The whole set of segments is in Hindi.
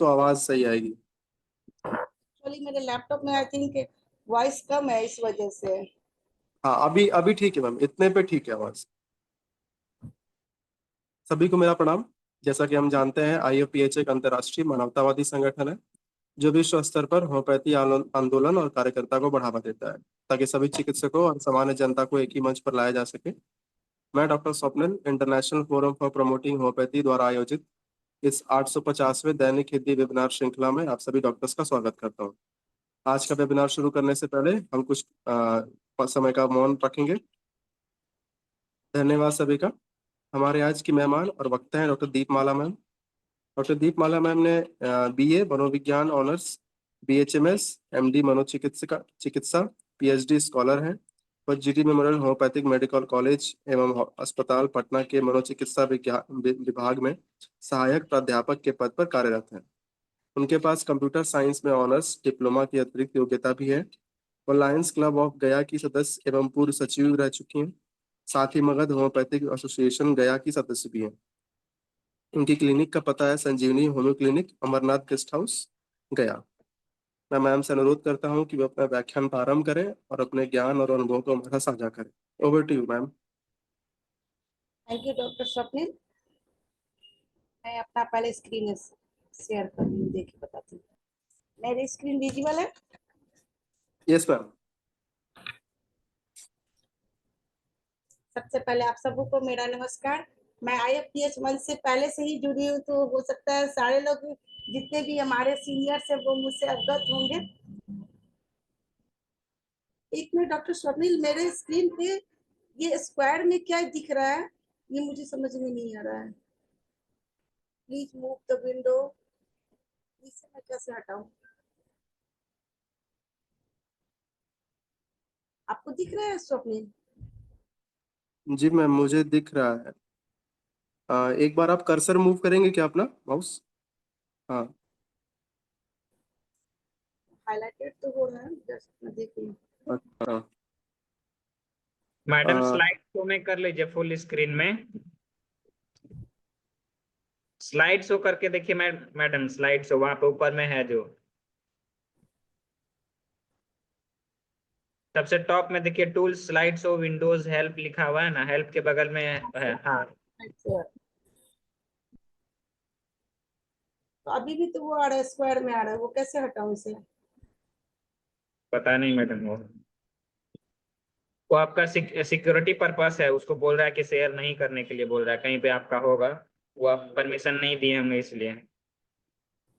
तो आवाज सही आएगी। एक्चुअली मेरे लैपटॉप में आई थिंक वॉइस कम है, इस वजह से। हाँ, अभी अभी ठीक है मैम, इतने पे ठीक है आवाज। सभी को मेरा प्रणाम। जैसा कि हम जानते हैं, IFPH एक अंतर्राष्ट्रीय मानवतावादी संगठन है जो विश्व स्तर पर होम्योपैथी आंदोलन और कार्यकर्ता को बढ़ावा देता है, ताकि सभी चिकित्सकों और सामान्य जनता को एक ही मंच पर लाया जा सके। मैं doctor Swapnil, international forum for promoting homeopathy द्वारा आयोजित इस 850वें दैनिक हिंदी वेबिनार श्रृंखला में आप सभी डॉक्टर्स का स्वागत करता हूँ। आज का वेबिनार शुरू करने से पहले हम कुछ समय का मौन रखेंगे। धन्यवाद सभी का। हमारे आज की मेहमान और वक्ता हैं डॉक्टर दीपमाला मैम। डॉक्टर दीपमाला मैम ने BA मनोविज्ञान ऑनर्स, BHMS, MD मनोचिकित्सा चिकित्सा, PhD स्कॉलर हैं। वह GT memorial homeopathic medical college एवं अस्पताल पटना के मनोचिकित्सा विभाग में सहायक प्राध्यापक के पद पर कार्यरत हैं। उनके पास कंप्यूटर साइंस में ऑनर्स डिप्लोमा की अतिरिक्त योग्यता भी है। वो लायंस क्लब ऑफ गया की सदस्य एवं पूर्व सचिव रह चुकी हैं। साथ ही मगध होम्योपैथिक एसोसिएशन गया की सदस्य भी हैं। उनकी क्लिनिक का पता है Sanjeevani homeo clinic, Amarnath guest house, गया। मैं मैम से अनुरोध करता हूँ कि वे अपना व्याख्यान प्रारंभ करें और अपने ज्ञान और अनुभव को हमारा साझा करें। Over to you ma'am. Thank you doctor Swapnil. मैं अपना पहले स्क्रीन शेयर कर रही हूँ, देखिए बताती हूँ। मेरी स्क्रीन विजिबल है? Yes ma'am. सबसे पहले आप सबको मेरा नमस्कार। मैं IFPH मंच से पहले से ही जुड़ी हूँ, तो हो सकता है सारे लोग जितने भी हमारे सीनियर्स हैं वो मुझसे अवगत होंगे। एक मिनट डॉक्टर स्वप्निल, मेरे स्क्रीन पे ये स्क्वायर में क्या दिख रहा है, ये मुझे समझ में नहीं आ रहा है। Please move the window. इसे मैं कैसे हटाऊं? आपको दिख रहा है स्वप्निल? जी मैम, मुझे दिख रहा है। एक बार आप कर्सर मूव करेंगे क्या अपना माउस? हाँ। हाइलाइटेड तो हो रहा है, जस्ट मैं देख रही हूँ। अच्छा। मैडम स्लाइड शो में कर लीजिए फुल स्क्रीन में। स्लाइड शो करके देखिए मैडम, स्लाइड शो वहां पे ऊपर में है जो सबसे टॉप में देखिए, tool slide show Windows help लिखा हुआ है ना, हेल्प के बगल में है। हाँ, अच्छा, तो अभी भी तो वो आ रहा है, स्क्वायर में आ रहा है, वो कैसे हटाऊं इसे? पता नहीं मैडम, वो आपका सिक्योरिटी पर्पस है, उसको बोल रहा है कि शेयर नहीं करने के लिए बोल रहा है, कहीं पे आपका होगा, वो आप परमिशन नहीं दिए होंगे इसलिए।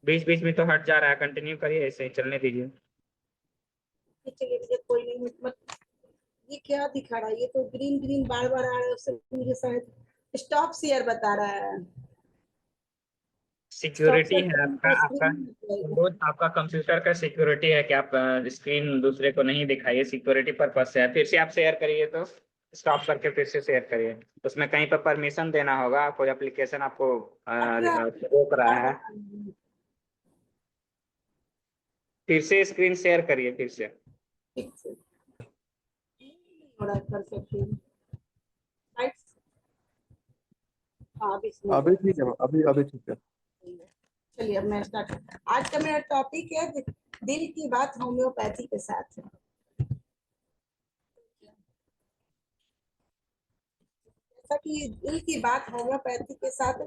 बीच बीच में तो हट जा रहा है, कंटिन्यू करिए, ऐसे ही चलने दीजिए। चलिए चलिए, कोई नहीं। मतलब ये क्या दिखा रहा है? ये तो ग्रीन ग्रीन बार बार आ रहा है, उससे मुझे शायद स्टॉप शेयर बता रहा है। स्टॉप सिक्योरिटी शेयर है करने आपका पर आपका स्क्रीन नहीं जाएगा। विंडोज, आपका कंप्यूटर का सिक्योरिटी है कि आप स्क्रीन दूसरे को नहीं दिखाइए, सिक्योरिटी पर्पज से है। फिर से आप शेयर करिए, तो स्टॉप करके फिर से शेयर करिए। उसमें कहीं पर परमिशन देना होगा, कोई एप्लीकेशन आपको अच्छा, रोक रहा बार है। बता रही हूँ। फिर से स्क्रीन शेयर करिए फिर से। ठीक से नहीं हो रहा है, कर सकती हूँ। Lights? हाँ, अभी smooth हो अभी रहा ठीक है, अभी अभी ठीक है। है। चलिए अब मैं स्टार्ट। आज का मेरा टॉपिक है दिल की बात होम्योपैथी के साथ। जैसा कि दिल की बात होम्योपैथी के साथ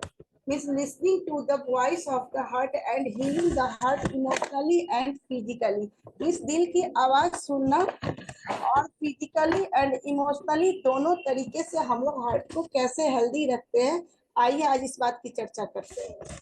means listening to the voice of the heart and healing the heart emotionally and physically. Means दिल की आवाज सुनना और फिजिकली एंड इमोशनली दोनों तरीके से हम लोग हार्ट को कैसे हेल्दी रखते हैं। आइए आज इस बात की चर्चा करते हैं।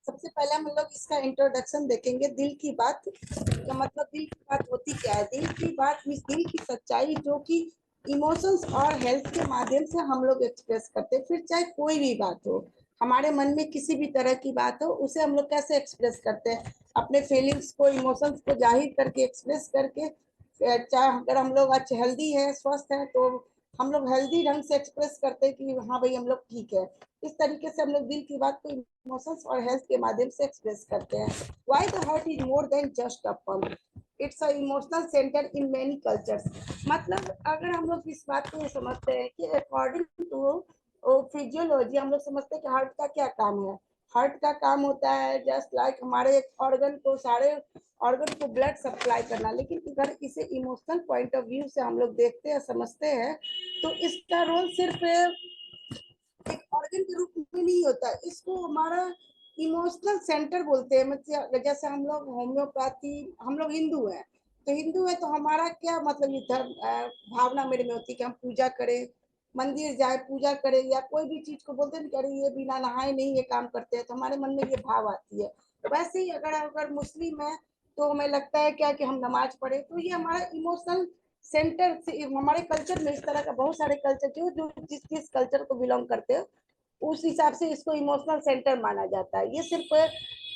सबसे पहले हम लोग इसका इंट्रोडक्शन देखेंगे। दिल की बात का मतलब, दिल की बात होती क्या है? दिल की बात मीन्स दिल की सच्चाई, जो कि इमोशंस और हेल्थ के माध्यम से हम लोग एक्सप्रेस करते हैं। फिर चाहे कोई भी बात हो, हमारे मन में किसी भी तरह की बात हो, उसे हम लोग कैसे एक्सप्रेस करते हैं? अपने फीलिंग्स को, इमोशंस को जाहिर करके, एक्सप्रेस करके। चाहे अगर हम लोग अच्छे हेल्दी है, स्वस्थ है, तो हम लोग हेल्दी ढंग से एक्सप्रेस करते हैं कि हाँ भाई हम लोग ठीक है। इस तरीके से हम लोग दिल की बात को इमोशंस और हेल्थ के माध्यम से एक्सप्रेस करते हैं। Why the heart is more than just a pump, it's a emotional centre in many cultures. मतलब अगर हम लोग इस बात को समझते हैं कि अकॉर्डिंग टू फिजियोलॉजी हम लोग समझते हैं कि हार्ट का क्या काम है। हार्ट का काम होता है जस्ट लाइक हमारे एक ऑर्गन को, सारे ऑर्गन को ब्लड सप्लाई करना। लेकिन अगर इसे इमोशनल पॉइंट ऑफ व्यू से हम लोग देखते हैं, समझते हैं, तो इसका रोल सिर्फ एक ऑर्गन के रूप में नहीं होता, इसको हमारा इमोशनल सेंटर बोलते हैं। मतलब जैसे हम लोग होम्योपैथी, हम लोग हिंदू हैं, तो हिंदू है तो हमारा क्या मतलब ये धर्म भावना मेरे में होती है कि हम पूजा करें, मंदिर जाए पूजा करें, या कोई भी चीज को बोलते हैं कि अरे ये बिना नहाए नहीं ये काम करते हैं, तो हमारे मन में ये भाव आती है। वैसे ही अगर अगर मुस्लिम है तो हमें लगता है क्या कि हम नमाज पढ़े, तो ये हमारा इमोशनल सेंटर से, हमारे कल्चर में इस तरह का बहुत सारे कल्चर जो जो जिस जिस कल्चर को बिलोंग करते हैं उस हिसाब से इसको इमोशनल सेंटर माना जाता है। ये सिर्फ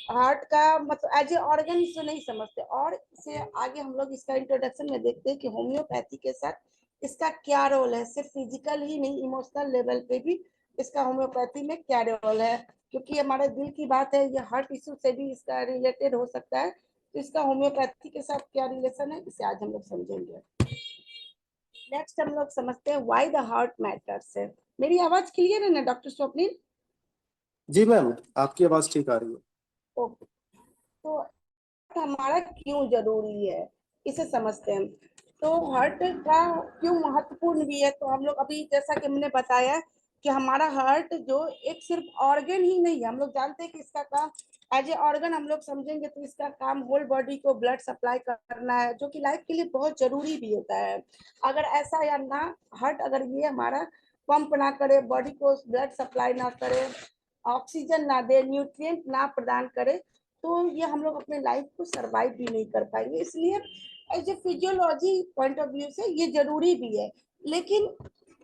हार्ट का मतलब एज ए ऑर्गन से नहीं समझते। और इससे आगे हम लोग इसका इंट्रोडक्शन में देखते हैं कि होम्योपैथी के साथ इसका क्या रोल है, सिर्फ फिजिकल ही नहीं, इमोशनल लेवल पे भी इसका होम्योपैथी में क्या रोल है। क्योंकि हमारे दिल की बात है, ये हार्ट इश्यू से भी इसका रिलेटेड हो सकता है, तो इसका होम्योपैथी के साथ क्या रिलेशन है इसे आज हम लोग समझेंगे। नेक्स्ट हम लोग समझते हैं व्हाई द हार्ट मैटर्स है। मेरी आवाज क्लियर है ना डॉक्टर स्वप्निल? जी मैम, आपकी आवाज ठीक आ रही है। ओके, तो हमारा क्यों जरूरी है इसे समझते हैं। तो हार्ट का क्यों महत्वपूर्ण भी है, तो हम लोग अभी जैसा कि हमने बताया कि हमारा हार्ट जो एक सिर्फ ऑर्गन ही नहीं है, हम लोग जानते हैं कि इसका काम एज ए ऑर्गन हम लोग समझेंगे तो इसका काम होल बॉडी को ब्लड सप्लाई करना है, जो कि लाइफ के लिए बहुत जरूरी भी होता है। अगर ऐसा या ना हार्ट अगर ये हमारा पंप ना करे, बॉडी को ब्लड सप्लाई ना करे, ऑक्सीजन ना दे, न्यूट्रिएंट ना प्रदान करे, तो ये हम लोग अपने लाइफ को सरवाइव भी नहीं कर पाएंगे। इसलिए as a physiology point of view से ये जरूरी भी है। लेकिन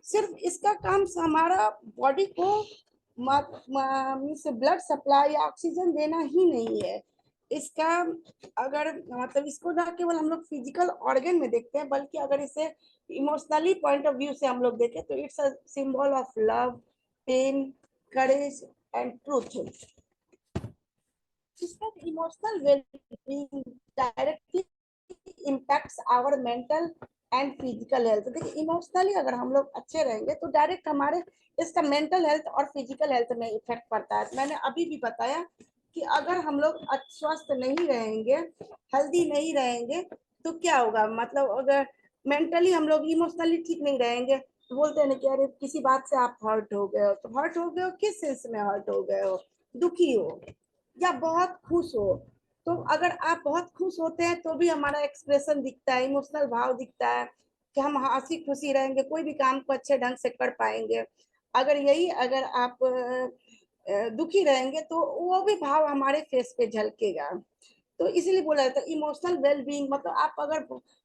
सिर्फ इसका काम हमारा बॉडी को ब्लड सप्लाई या ऑक्सीजन देना ही नहीं है। इसका अगर मतलब इसको ना केवल हम लोग फिजिकल ऑर्गन में देखते हैं, बल्कि अगर इसे इमोशनली पॉइंट ऑफ व्यू से हम लोग देखें तो it's a symbol of love, pain, courage and truth. Emotional wellbeing directly impacts our mental and physical health। देखिए इमोशनली अगर हम लोग अच्छे रहेंगे तो डायरेक्ट हमारे इसका मेंटल हेल्थ और फिजिकल हेल्थ में इफेक्ट पड़ता है। मैंने अभी भी बताया कि अगर हम लोग स्वस्थ नहीं रहेंगे, हेल्दी नहीं रहेंगे, तो क्या होगा, मतलब अगर मेंटली हम लोग इमोशनली ठीक नहीं रहेंगे तो बोलते हैं ना कि अरे किसी बात से आप हर्ट हो गए हो, तो हर्ट हो गए हो किस सेंस में हर्ट हो गए हो, दुखी हो या बहुत खुश हो। तो अगर आप बहुत खुश होते हैं तो भी हमारा एक्सप्रेशन दिखता है, इमोशनल भाव दिखता है कि हम हंसी खुशी रहेंगे, कोई भी काम को अच्छे ढंग से कर पाएंगे। अगर आप दुखी रहेंगे तो वो भी भाव हमारे फेस पे झलकेगा। तो इसीलिए बोला जाता है इमोशनल वेलबींग, मतलब आप अगर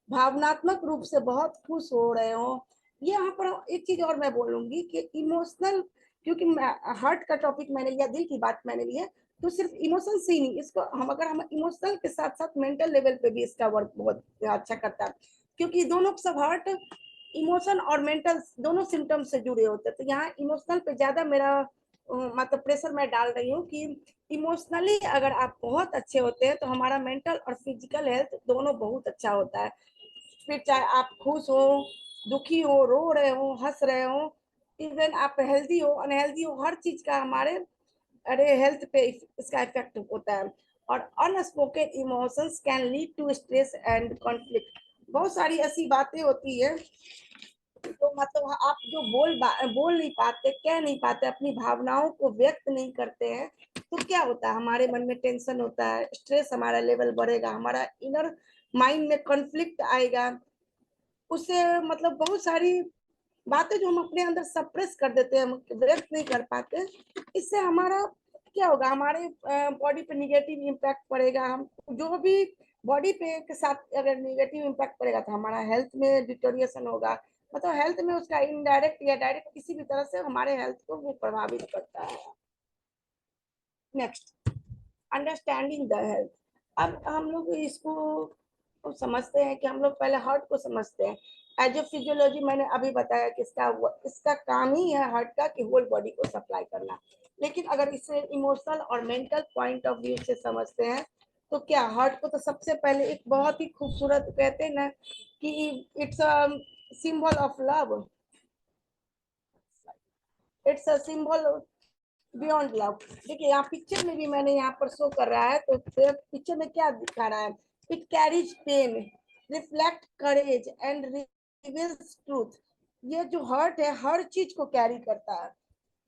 भावनात्मक रूप से बहुत खुश हो रहे हो। ये यहाँ पर एक चीज और मैं बोलूंगी कि इमोशनल, क्योंकि हार्ट का टॉपिक मैंने लिया, दिल की बात मैंने ली है, तो सिर्फ इमोशन से ही नहीं, इसको हम अगर हम इमोशनल के साथ साथ मेंटल लेवल पे भी इसका वर्क बहुत अच्छा करता है। क्योंकि दोनों सब हार्ट इमोशन और मेंटल दोनों सिम्टम से जुड़े होते हैं। तो यहाँ इमोशनल पे ज्यादा मेरा मतलब प्रेशर मैं डाल रही हूँ कि इमोशनली अगर आप बहुत अच्छे होते हैं तो हमारा मेंटल और फिजिकल हेल्थ दोनों बहुत अच्छा होता है। फिर चाहे आप खुश हो, दुखी हो, रो रहे हो, हंस रहे हो, इवन आप हेल्दी हो अनहेल्दी हो, हर चीज का हमारे अरे हेल्थ पे इसका इफेक्ट होता है। और unspoken emotions can lead to stress and conflict. बहुत सारी ऐसी बातें होती है तो मतलब आप जो बोल नहीं पाते, कह नहीं पाते, अपनी भावनाओं को व्यक्त नहीं करते हैं, तो क्या होता है हमारे मन में टेंशन होता है, स्ट्रेस हमारा लेवल बढ़ेगा, हमारा इनर माइंड में कॉन्फ्लिक्ट आएगा। उससे मतलब बहुत सारी बातें जो हम अपने अंदर सप्रेस कर देते हैं, हम व्यक्त नहीं कर पाते, इससे हमारा क्या होगा, हमारे बॉडी पे निगेटिव इम्पैक्ट पड़ेगा। हम जो भी बॉडी पे के साथ अगर निगेटिव इम्पैक्ट पड़ेगा तो हमारा हेल्थ में डिटोरिएशन होगा, मतलब हेल्थ में उसका इनडायरेक्ट या डायरेक्ट किसी भी तरह से हमारे हेल्थ को वो प्रभावित करता है। Next, understanding the health. अब हम लोग इसको समझते हैं कि हम लोग पहले हार्ट को समझते हैं एज ए फिजियोलॉजी। मैंने अभी बताया कि इसका काम ही है हार्ट का कि होल बॉडी को सप्लाई करना। लेकिन अगर इसे इमोशनल और मेंटल पॉइंट ऑफ व्यू से समझते हैं तो क्या, हार्ट को तो सबसे पहले एक बहुत ही खूबसूरत कहते हैं ना कि it's a symbol of love, it's a symbol beyond love. देखिए यहाँ पिक्चर में भी मैंने यहाँ पर शो कर रहा है, तो पिक्चर में क्या दिखा रहा है, it carries pain, reflect courage and reveals truth. ये जो हर्ट है हर चीज को कैरी करता है।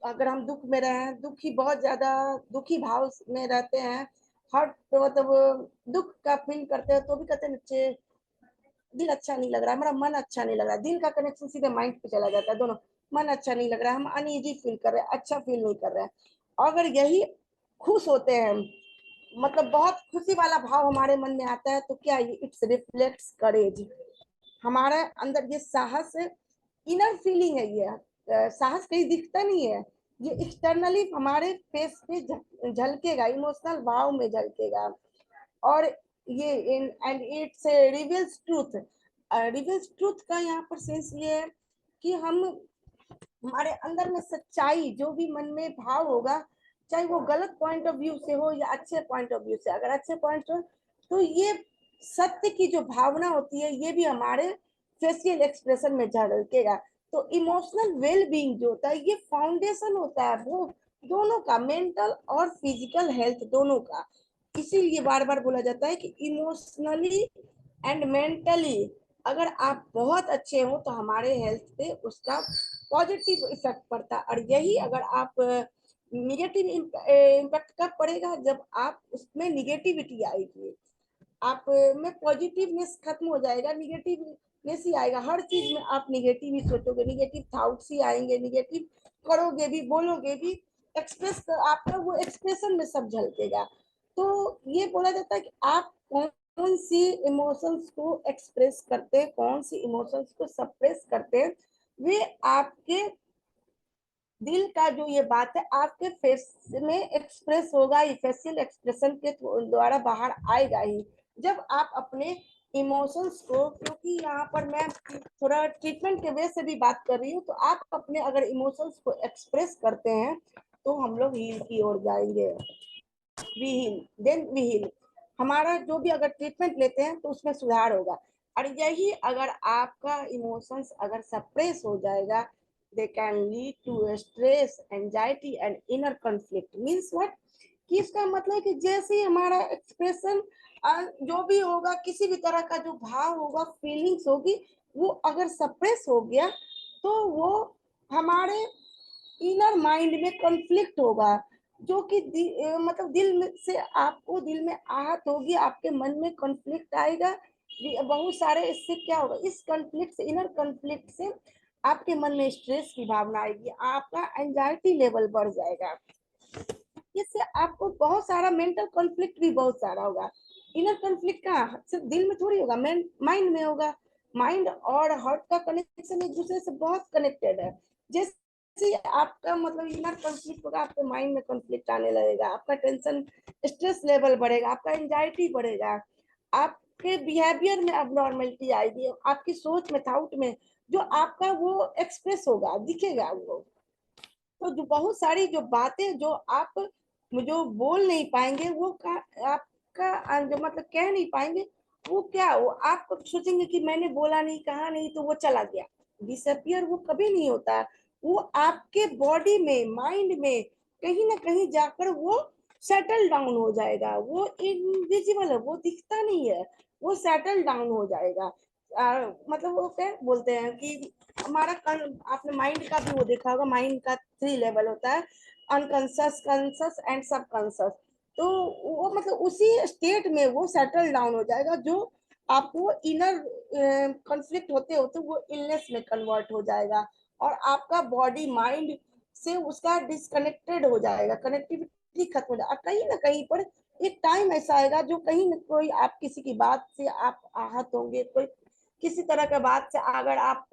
अगर हम दुख में रहे, दुखी बहुत ज्यादा दुखी भाव में रहते हैं, हर्ट मतलब दुख का फील करते हैं, तो भी कहते हैं दिल अच्छा नहीं लग रहा है, मेरा मन अच्छा नहीं लग रहा है। दिल का कनेक्शन सीधे माइंड पे चला जाता है, दोनों मन अच्छा नहीं लग रहा है, हम अनईजी फील कर रहे हैं, अच्छा फील नहीं कर रहे हैं। अगर यही खुश होते हैं, मतलब बहुत खुशी वाला भाव हमारे मन में आता है, तो क्या इट्स रिफ्लेक्ट्स करेज। हमारे अंदर ये साहस है, इनर फीलिंग है ये। साहस कहीं दिखता नहीं है, ये एक्सटर्नली हमारे फेस पे झलकेगा, इमोशनल भाव में झलकेगा। और ये and it's reveals truth. Reveals truth का यहाँ पर सेंस ये है कि हम हमारे अंदर में सच्चाई, जो भी मन में भाव होगा, चाहे वो गलत पॉइंट ऑफ व्यू से हो या अच्छे पॉइंट ऑफ व्यू से, अगर अच्छे पॉइंट हो तो ये सत्य की जो भावना होती है ये भी हमारे फेशियल एक्सप्रेशन में झलकेगा। तो इमोशनल वेल बीइंग जो होता है ये फाउंडेशन होता है वो दोनों का, मेंटल और फिजिकल हेल्थ दोनों का। इसीलिए बार बार बोला जाता है कि इमोशनली एंड मेंटली अगर आप बहुत अच्छे हो तो हमारे हेल्थ पे उसका पॉजिटिव इफेक्ट पड़ता है। और यही अगर आप निगेटिव इम्पैक्ट कब पड़ेगा, जब आप उसमें निगेटिविटी आएगी, आप में पॉजिटिवनेस खत्म हो जाएगा, निगेटिवनेस ही आएगा। हर चीज में आप निगेटिव ही सोचोगे, निगेटिव थॉट्स ही आएंगे, निगेटिव करोगे भी, बोलोगे भी, एक्सप्रेस आपका वो एक्सप्रेशन में सब झलकेगा। तो ये बोला जाता है कि आप कौन सी इमोशंस को एक्सप्रेस करते हैं, कौन सी इमोशंस को सप्रेस करते हैं, वे आपके दिल का जो ये बात है आपके फेस में एक्सप्रेस होगा, ये फेशियल एक्सप्रेशन के द्वारा बाहर आएगा ही। जब आप अपने इमोशंस को, क्योंकि यहाँ पर मैं थोड़ा ट्रीटमेंट के वे से भी बात कर रही हूँ, तो आप अपने अगर इमोशंस को एक्सप्रेस करते हैं तो हम लोग हील की ओर जाएंगे। We heal, then we heal. हमारा जो भी अगर ट्रीटमेंट लेते हैं तो उसमें सुधार होगा। और यही अगर आपका इमोशंस अगर सप्रेस हो जाएगा, they can lead to stress, anxiety and inner conflict। means what, कि इसका मतलब कि जैसे ही हमारा एक्सप्रेशन जो भी होगा, किसी भी तरह का जो भाव होगा, फीलिंग्स होगी, वो अगर सप्रेस हो गया तो वो हमारे इनर माइंड में कॉन्फ्लिक्ट होगा, जो कि मतलब दिल में से आपको दिल में आहत होगी, आपके मन में कॉन्फ्लिक्ट आएगा बहुत सारे। इससे क्या होगा, इस कॉन्फ्लिक्ट से, इनर कॉन्फ्लिक्ट से आपके मन में स्ट्रेस की भावना आएगी, आपका एंजाइटी लेवल बढ़ जाएगा, इससे आपको बहुत सारा मेंटल कॉन्फ्लिक्ट भी बहुत सारा होगा। इनर कॉन्फ्लिक्ट का सिर्फ दिल में थोड़ी होगा, माइंड में होगा। माइंड और हार्ट का कनेक्शन एक दूसरे से बहुत कनेक्टेड है। जैसे आपका मतलब इनर कॉन्फ्लिक्ट होगा, आपके माइंड में कॉन्फ्लिक्ट आने लगेगा, आपका टेंशन स्ट्रेस लेवल बढ़ेगा, आपका एंजाइटी बढ़ेगा, आपके बिहेवियर में अबनॉर्मलिटी आएगी, आपकी सोच में, थॉट में, जो आपका वो एक्सप्रेस होगा, दिखेगा वो। तो जो बहुत सारी जो बातें जो आप जो बोल नहीं पाएंगे, वो आपका जो मतलब कह नहीं पाएंगे, वो क्या, वो आप सोचेंगे कि मैंने बोला नहीं, कहा नहीं, तो वो चला गया, डिसअपियर वो कभी नहीं होता। वो आपके बॉडी में, माइंड में कहीं ना कहीं जाकर वो सेटल डाउन हो जाएगा। वो इनविजिबल है, वो दिखता नहीं है, वो सेटल डाउन हो जाएगा। मतलब वो क्या बोलते हैं कि हमारा आपने माइंड का भी वो देखा होगा, माइंड का 3 लेवल होता है, अनकॉन्शियस, कॉन्शियस एंड सबकॉन्शियस। तो वो मतलब उसी स्टेट में वो सेटल डाउन हो जाएगा, जो आपको इनर कॉन्फ्लिक्ट होते होते वो इलनेस में कन्वर्ट हो जाएगा, और आपका बॉडी माइंड से उसका डिसकनेक्टेड हो जाएगा, कनेक्टिविटी खत्म हो जाएगा। कहीं ना कहीं पर एक टाइम ऐसा आएगा जो कहीं ना कोई आप किसी की बात से आप आहत होंगे, कोई किसी तरह के बात से अगर आप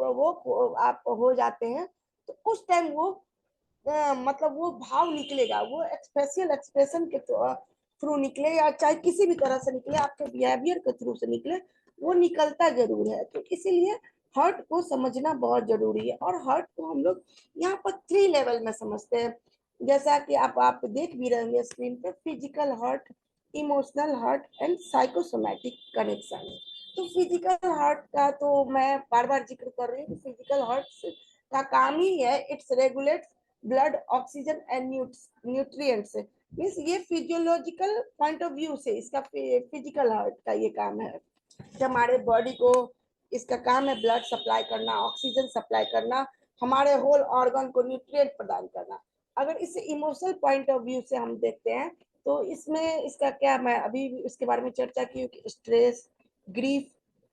हो जाते हैं, तो उस टाइम वो मतलब वो भाव निकलेगा, वो फेशियल एक्सप्रेशन के थ्रू निकले या चाहे किसी भी तरह से निकले, आपके बिहेवियर के थ्रू से निकले, वो निकलता जरूर है। तो इसीलिए हर्ट को समझना बहुत जरूरी है। और हर्ट को हम लोग यहाँ पर 3 लेवल में समझते हैं, जैसा कि आप देख भी रहे होंगे स्क्रीन पे, physical hurt, emotional hurt and psychosomatic connection. तो फिजिकल हर्ट का तो मैं बार बार जिक्र कर रही हूँ, फिजिकल हर्ट का काम ही है, it's regulates blood oxygen and nutrients. Means ये फिजियोलॉजिकल पॉइंट ऑफ व्यू से इसका फिजिकल हार्ट का ये काम है कि हमारे बॉडी को इसका काम है ब्लड सप्लाई करना, ऑक्सीजन सप्लाई करना, हमारे होल ऑर्गन को न्यूट्रिएंट प्रदान करना। अगर इसे इमोशनल पॉइंट ऑफ व्यू से हम देखते हैं तो इसमें इसका क्या, मैं अभी इसके बारे में चर्चा की कि stress, grief,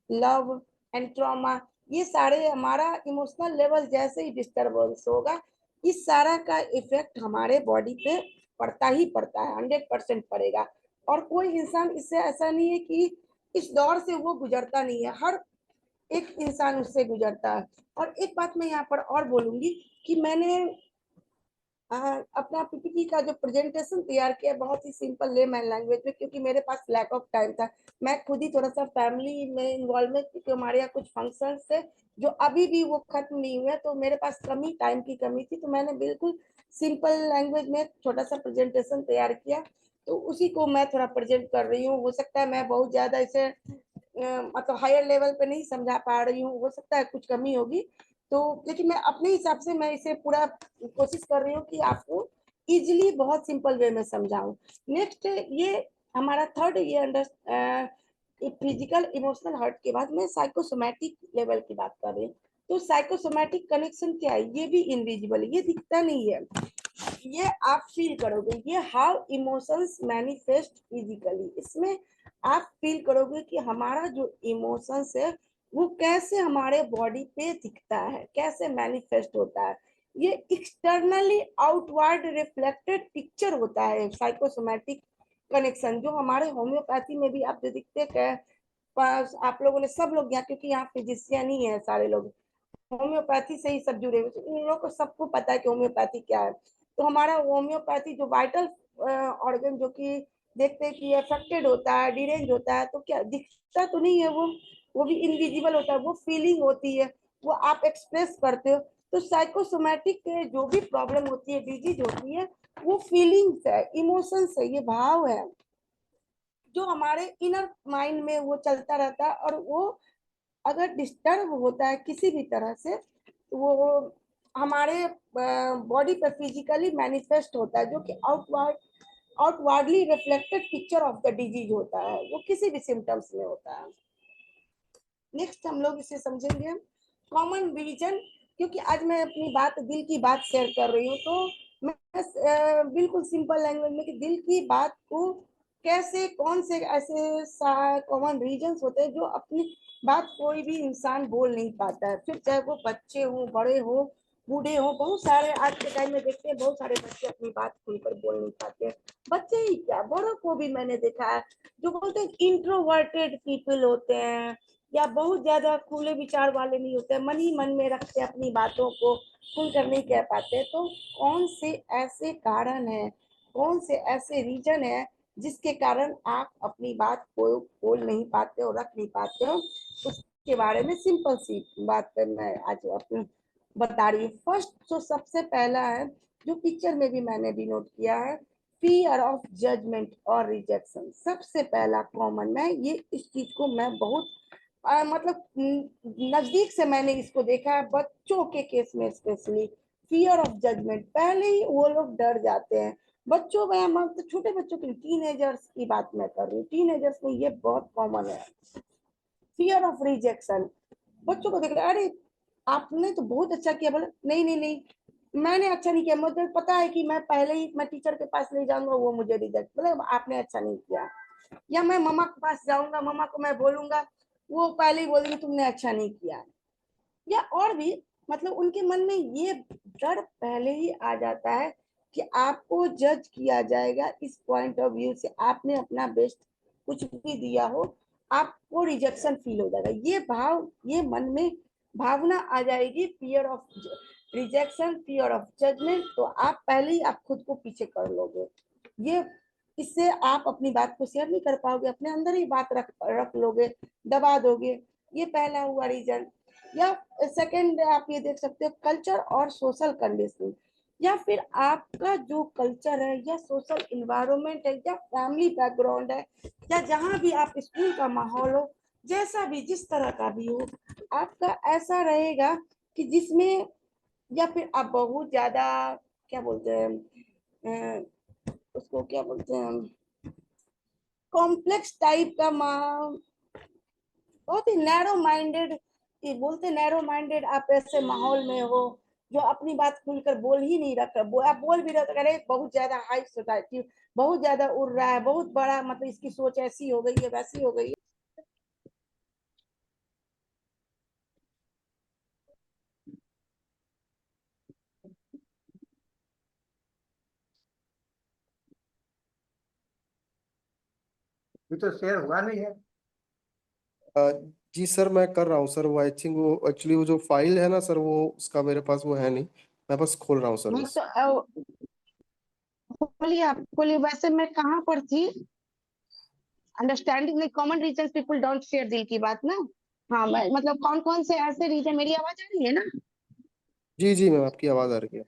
love and trauma, ये सारे हमारा इमोशनल लेवल जैसे ही डिस्टर्बेंस होगा इस सारा का इफेक्ट हमारे बॉडी पे पड़ता ही पड़ता है, 100% पड़ेगा। और कोई इंसान इससे ऐसा नहीं है कि इस दौर से वो गुजरता नहीं है, हर एक इंसान उससे गुजरता है। और एक बात मैं यहाँ पर और बोलूंगी कि मैंने अपना पीपीटी का जो प्रेजेंटेशन तैयार किया बहुत ही सिंपल लेमैन लैंग्वेज में, क्योंकि मेरे पास लैक ऑफ टाइम था। मैं खुद ही थोड़ा सा फैमिली में इन्वॉल्वमेंट, क्योंकि हमारे यहाँ कुछ फंक्शन थे जो अभी भी वो खत्म नहीं हुए, तो मेरे पास टाइम की कमी थी, तो मैंने बिल्कुल सिंपल लैंग्वेज में छोटा सा प्रेजेंटेशन तैयार किया, तो उसी को मैं थोड़ा प्रेजेंट कर रही हूँ। हो सकता है मैं बहुत ज्यादा इसे मतलब हायर लेवल पे नहीं समझा पा रही हूँ, हो सकता है कुछ कमी होगी, तो लेकिन मैं अपने हिसाब से मैं इसे पूरा कोशिश कर रही हूँ कि आपको इजीली बहुत सिंपल वे में समझाऊं। नेक्स्ट ये हमारा थर्ड ये अंडर फिजिकल इमोशनल हर्ट के बाद मैं साइकोसोमैटिक लेवल की बात कर रही हूँ। तो साइकोसोमैटिक कनेक्शन क्या है, ये भी इनविजिबल है, ये दिखता नहीं है, ये आप फील करोगे, ये हाउ इमोशंस मैनिफेस्ट फिजिकली। इसमें आप फील करोगे कि हमारा जो इमोशंस है वो कैसे हमारे बॉडी पे दिखता है, कैसे मैनिफेस्ट होता है। ये एक्सटर्नली आउटवर्ड रिफ्लेक्टेड पिक्चर होता है साइकोसोमैटिक कनेक्शन, जो हमारे होम्योपैथी में भी आप जो दिखते हैं। आप लोगों ने सब लोग यहाँ, क्योंकि यहाँ फिजिशियन ही है सारे लोग, होम्योपैथी से ही सब जुड़े हुए, इन लोगों को सबको पता है कि होम्योपैथी क्या है। तो हमारा होम्योपैथी जो वाइटल ऑर्गन जो कि देखते हैं कि अफेक्टेड होता है, डिरेंज होता है, तो क्या दिखता तो नहीं है, वो भी इनविजिबल होता है, वो फीलिंग होती है, वो आप एक्सप्रेस करते हो। तो साइकोसोमैटिक जो भी प्रॉब्लम होती है, डिजीज होती है, वो फीलिंग्स है, इमोशंस है, ये भाव है जो हमारे इनर माइंड में वो चलता रहता है, और वो अगर डिस्टर्ब होता है किसी भी तरह से तो वो हमारे बॉडी पर फिजिकली मैनिफेस्ट होता है, जो कि outwardly reflected picture of the disease होता है, वो किसी भी सिम्टम्स में होता है। नेक्स्ट हम लोग इसे समझेंगे कॉमन रीजन, क्योंकि आज मैं अपनी बात दिल की बात शेयर कर रही हूँ, तो मैं बिल्कुल सिंपल लैंग्वेज में कि दिल की बात को कैसे, कौन से ऐसे कॉमन रीजंस होते हैं जो अपनी बात कोई भी इंसान बोल नहीं पाता है, फिर चाहे वो बच्चे हो, बड़े हो, बूढ़े हो। बहुत सारे आज के टाइम में देखते हैं बहुत सारे बच्चे अपनी बात खुलकर बोल नहीं पाते हैं। बच्चे ही क्या, बड़ों को भी मैंने देखा है जो बोलते हैं इंट्रोवर्टेड पीपल होते हैं, या बहुत ज्यादा खुले विचार वाले नहीं होते, मन ही मन में रखते अपनी बातों को, खुलकर नहीं कह पाते। तो कौन से ऐसे कारण है, कौन से ऐसे रीजन है जिसके कारण आप अपनी बात को बोल नहीं पाते हो, रख नहीं पाते हो, उसके बारे में सिंपल सी बात मैं आज अपनी बता रही हूँ। फर्स्ट जो सबसे पहला है, जो पिक्चर में भी मैंने भी नोट किया है, फियर ऑफ जजमेंट और रिजेक्शन। सबसे पहला कॉमन, मैं ये इस चीज को मैं बहुत मतलब नजदीक से मैंने इसको देखा है बच्चों के केस में स्पेशली। फियर ऑफ जजमेंट, पहले ही वो लोग डर जाते हैं। बच्चों में मतलब छोटे बच्चों के, टीनेजर्स की बात मैं कर रही हूँ, टीनेजर्स में ये बहुत कॉमन है। फियर ऑफ रिजेक्शन, बच्चों को देख रहे, अरे आपने तो बहुत अच्छा किया, बोले नहीं नहीं नहीं मैंने अच्छा नहीं किया, मुझे पता है कि मैं पहले ही मैं टीचर के पास नहीं जाऊंगा, वो मुझे रिजेक्ट, बोले आपने अच्छा नहीं किया। या मैं मम्मा के पास जाऊंगा, मम्मा को मैं बोलूंगा, वो पहले ही बोलेंगे तुमने अच्छा नहीं किया। या और भी मतलब उनके मन में ये डर पहले ही आ जाता है कि आपको जज किया जाएगा इस पॉइंट ऑफ व्यू से, आपने अपना बेस्ट कुछ भी दिया हो, आपको रिजेक्शन फील हो जाएगा। ये भाव, ये मन में भावना आ जाएगी, fear of rejection, fear of judgement, तो आप पहले ही आप खुद को पीछे कर लोगे। ये इससे आप अपनी बात को शेयर नहीं कर पाओगे, अपने अंदर ही बात रख लोगे, दबा दोगे। ये पहला हुआ रीजन। या सेकंड आप ये देख सकते हो कल्चर और सोशल कंडीशनिंग, या फिर आपका जो कल्चर है या सोशल इन्वायरमेंट है या फैमिली बैकग्राउंड है, या जहाँ भी आप स्कूल का माहौल हो, जैसा भी जिस तरह का भी हो, आपका ऐसा रहेगा कि जिसमें, या फिर आप बहुत ज्यादा क्या बोलते हैं उसको क्या बोलते हैं, कॉम्प्लेक्स टाइप का बहुत ही नैरो माइंडेड, बोलते नैरो माइंडेड, आप ऐसे माहौल में हो जो अपनी बात खुलकर बोल ही नहीं रखा, आप बोल भी रहे तो अरे बहुत ज्यादा हाई सोसाइटी, बहुत ज्यादा उड़ रहा है, बहुत बड़ा, मतलब इसकी सोच ऐसी हो गई है, वैसी हो गई है। ये तो शेयर हुआ नहीं है। अ, जी सर, मैं कर रहा हूँ सर। वो आई थिंक वो एक्चुअली वो जो फाइल है ना सर, वो उसका मेरे पास वो है नहीं। मैं बस खोल रहा हूँ सर हाँ बस। तो बोलिए, आप बोलिए। वैसे मैं कहाँ पर थी? Understanding like common reason people don't share, दिल की बात ना। हाँ, मैं मतलब कौन कौन से ऐसे रीजन, मेरी आवाज आ रही है ना? जी जी मैम, आपकी आवाज आ रही है।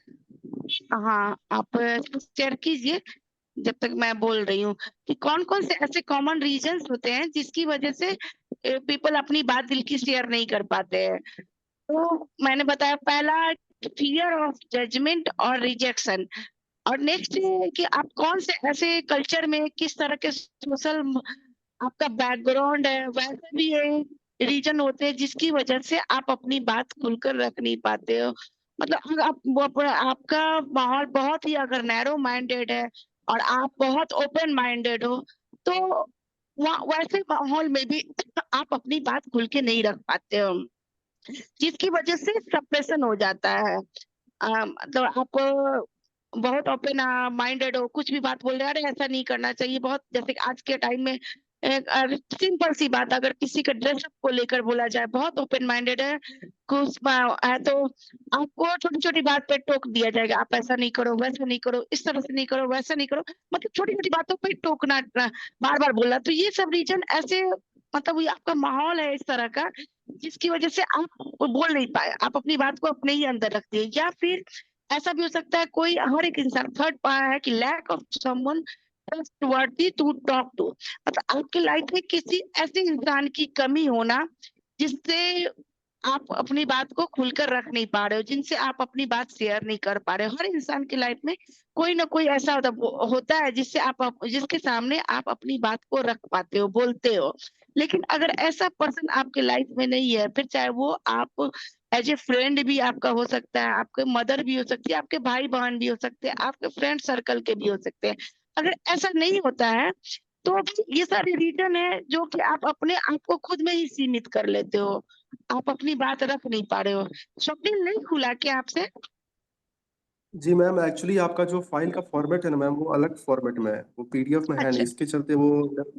हाँ, आप शेयर कीजिए जब तक मैं बोल रही हूँ कि कौन कौन से ऐसे कॉमन रीजंस होते हैं जिसकी वजह से पीपल अपनी बात दिल की शेयर नहीं कर पाते हैं। तो मैंने बताया, पहला फियर ऑफ जजमेंट और रिजेक्शन, और नेक्स्ट कि आप कौन से ऐसे कल्चर में किस तरह के सोशल आपका बैकग्राउंड है, वैसे भी ये रीजन होते हैं जिसकी वजह से आप अपनी बात खुलकर रख नहीं पाते हो। मतलब अगर आपका माहौल बहुत ही अगर नैरो माइंडेड है और आप बहुत ओपन माइंडेड हो, तो वैसे माहौल में भी आप अपनी बात खुल के नहीं रख पाते हो, जिसकी वजह से सप्रेशन हो जाता है। मतलब आप बहुत ओपन माइंडेड हो, कुछ भी बात बोल रहे हैं, अरे ऐसा नहीं करना चाहिए, बहुत जैसे कि आज के टाइम में सिंपल सी बात अगर किसी के ड्रेसअप को लेकर बोला जाए, बहुत ओपन माइंडेड है, कुछ है तो आपको छोटी छोटी बात पे टोक दिया जाएगा, आप ऐसा नहीं करो, वैसा नहीं करो, इस तरह से नहीं करो, वैसा नहीं करो, मतलब छोटी छोटी बातों पे टोकना, बार बार बोलना। तो ये सब रीजन ऐसे, मतलब ये आपका माहौल है इस तरह का जिसकी वजह से आप बोल नहीं पाए, आप अपनी बात को अपने ही अंदर रखते हैं। या फिर ऐसा भी हो सकता है, कोई हर एक इंसान थर्ड पाया है कि lack of someone trustworthy to talk to, मतलब आपकी लाइफ में किसी ऐसे इंसान की कमी होना जिससे आप अपनी बात को खुलकर रख नहीं पा रहे हो, जिनसे आप अपनी बात शेयर नहीं कर पा रहे हो। हर इंसान की लाइफ में कोई ना कोई ऐसा होता है जिससे जिसके सामने आप अपनी बात को रख पाते हो, बोलते हो। लेकिन अगर ऐसा पर्सन आपके लाइफ में नहीं है, फिर चाहे वो आप एज ए फ्रेंड भी आपका हो सकता है, आपके मदर भी हो सकती है, आपके भाई बहन भी हो सकते हैं, आपके फ्रेंड सर्कल के भी हो सकते हैं। अगर ऐसा नहीं होता है तो ये सारे रीजन है जो कि आप अपने आप को खुद में ही सीमित कर लेते हो, आप अपनी बात रख नहीं पा रहे हो। स्वप्निल, नहीं खुला क्या आपसे? जी मैम, एक्चुअली आपका जो फाइल का फॉर्मेट है ना मैम, वो अलग फॉर्मेट में है, वो पीडीएफ में है नहीं, अच्छा इसके चलते वो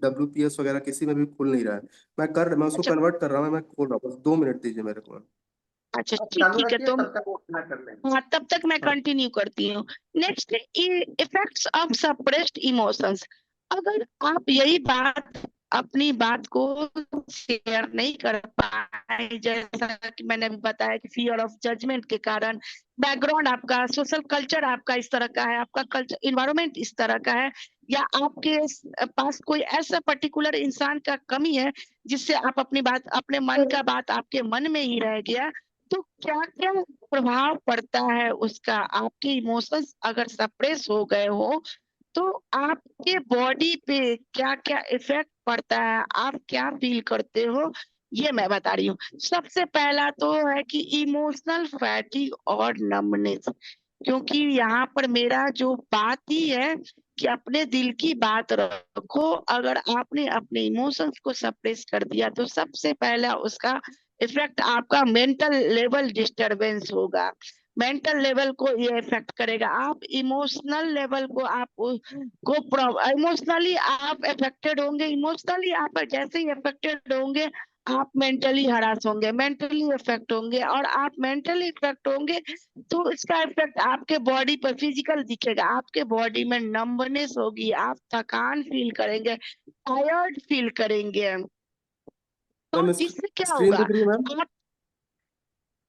डब्ल्यूपीएस वगैरह किसी में भी खुल नहीं रहा है। मैं उसको अच्छा कन्वर्ट कर रहा हूँ, मैं खोल रहा हूँ, बस 2 मिनट दीजिए मेरे को। अच्छा, आप ठीक चालू ठीक है। रखिए, तो तब तक वो अपना कर लेंगे। हाँ, तब तक मैं हाँ कंटिन्यू करती हूँ। Next, effects of suppressed emotions. अगर आप यही बात, अपनी बात को शेयर नहीं कर पाए, जैसा कि मैंने अभी बताया कि फियर ऑफ जजमेंट के कारण, बैकग्राउंड आपका, सोशल कल्चर आपका इस तरह का है, आपका कल्चर इन्वायरमेंट इस तरह का है, या आपके पास कोई ऐसा पर्टिकुलर इंसान का कमी है जिससे आप अपनी बात, अपने मन का बात आपके मन में ही रह गया, तो क्या क्या प्रभाव पड़ता है उसका? आपके इमोशंस अगर सप्रेस हो गए हो तो आपके बॉडी पे क्या क्या इफेक्ट पड़ता है, आप क्या फील करते हो, ये मैं बता रही हूँ। सबसे पहला तो है कि इमोशनल फैटिग और नमनेस, क्योंकि यहाँ पर मेरा जो बात ही है कि अपने दिल की बात रखो। अगर आपने अपने इमोशंस को सप्रेस कर दिया तो सबसे पहला उसका इफेक्ट आपका मेंटल लेवल डिस्टरबेंस होगा, मेंटल लेवल को ये इफेक्ट करेगा। आप इमोशनल लेवल को इमोशनली आप इफेक्टेड होंगे, इमोशनली आप जैसे ही इफेक्टेड होंगे आप मेंटली हरास होंगे, मेंटली इफेक्ट होंगे, और आप मेंटली इफेक्ट होंगे तो इसका इफेक्ट आपके बॉडी पर फिजिकल दिखेगा, आपके बॉडी में नंबनेस होगी, आप थकान फील करेंगे, टायर्ड फील करेंगे। तो मैम, इससे क्या स्क्रीन होगा? दिख रही है मैम? आप,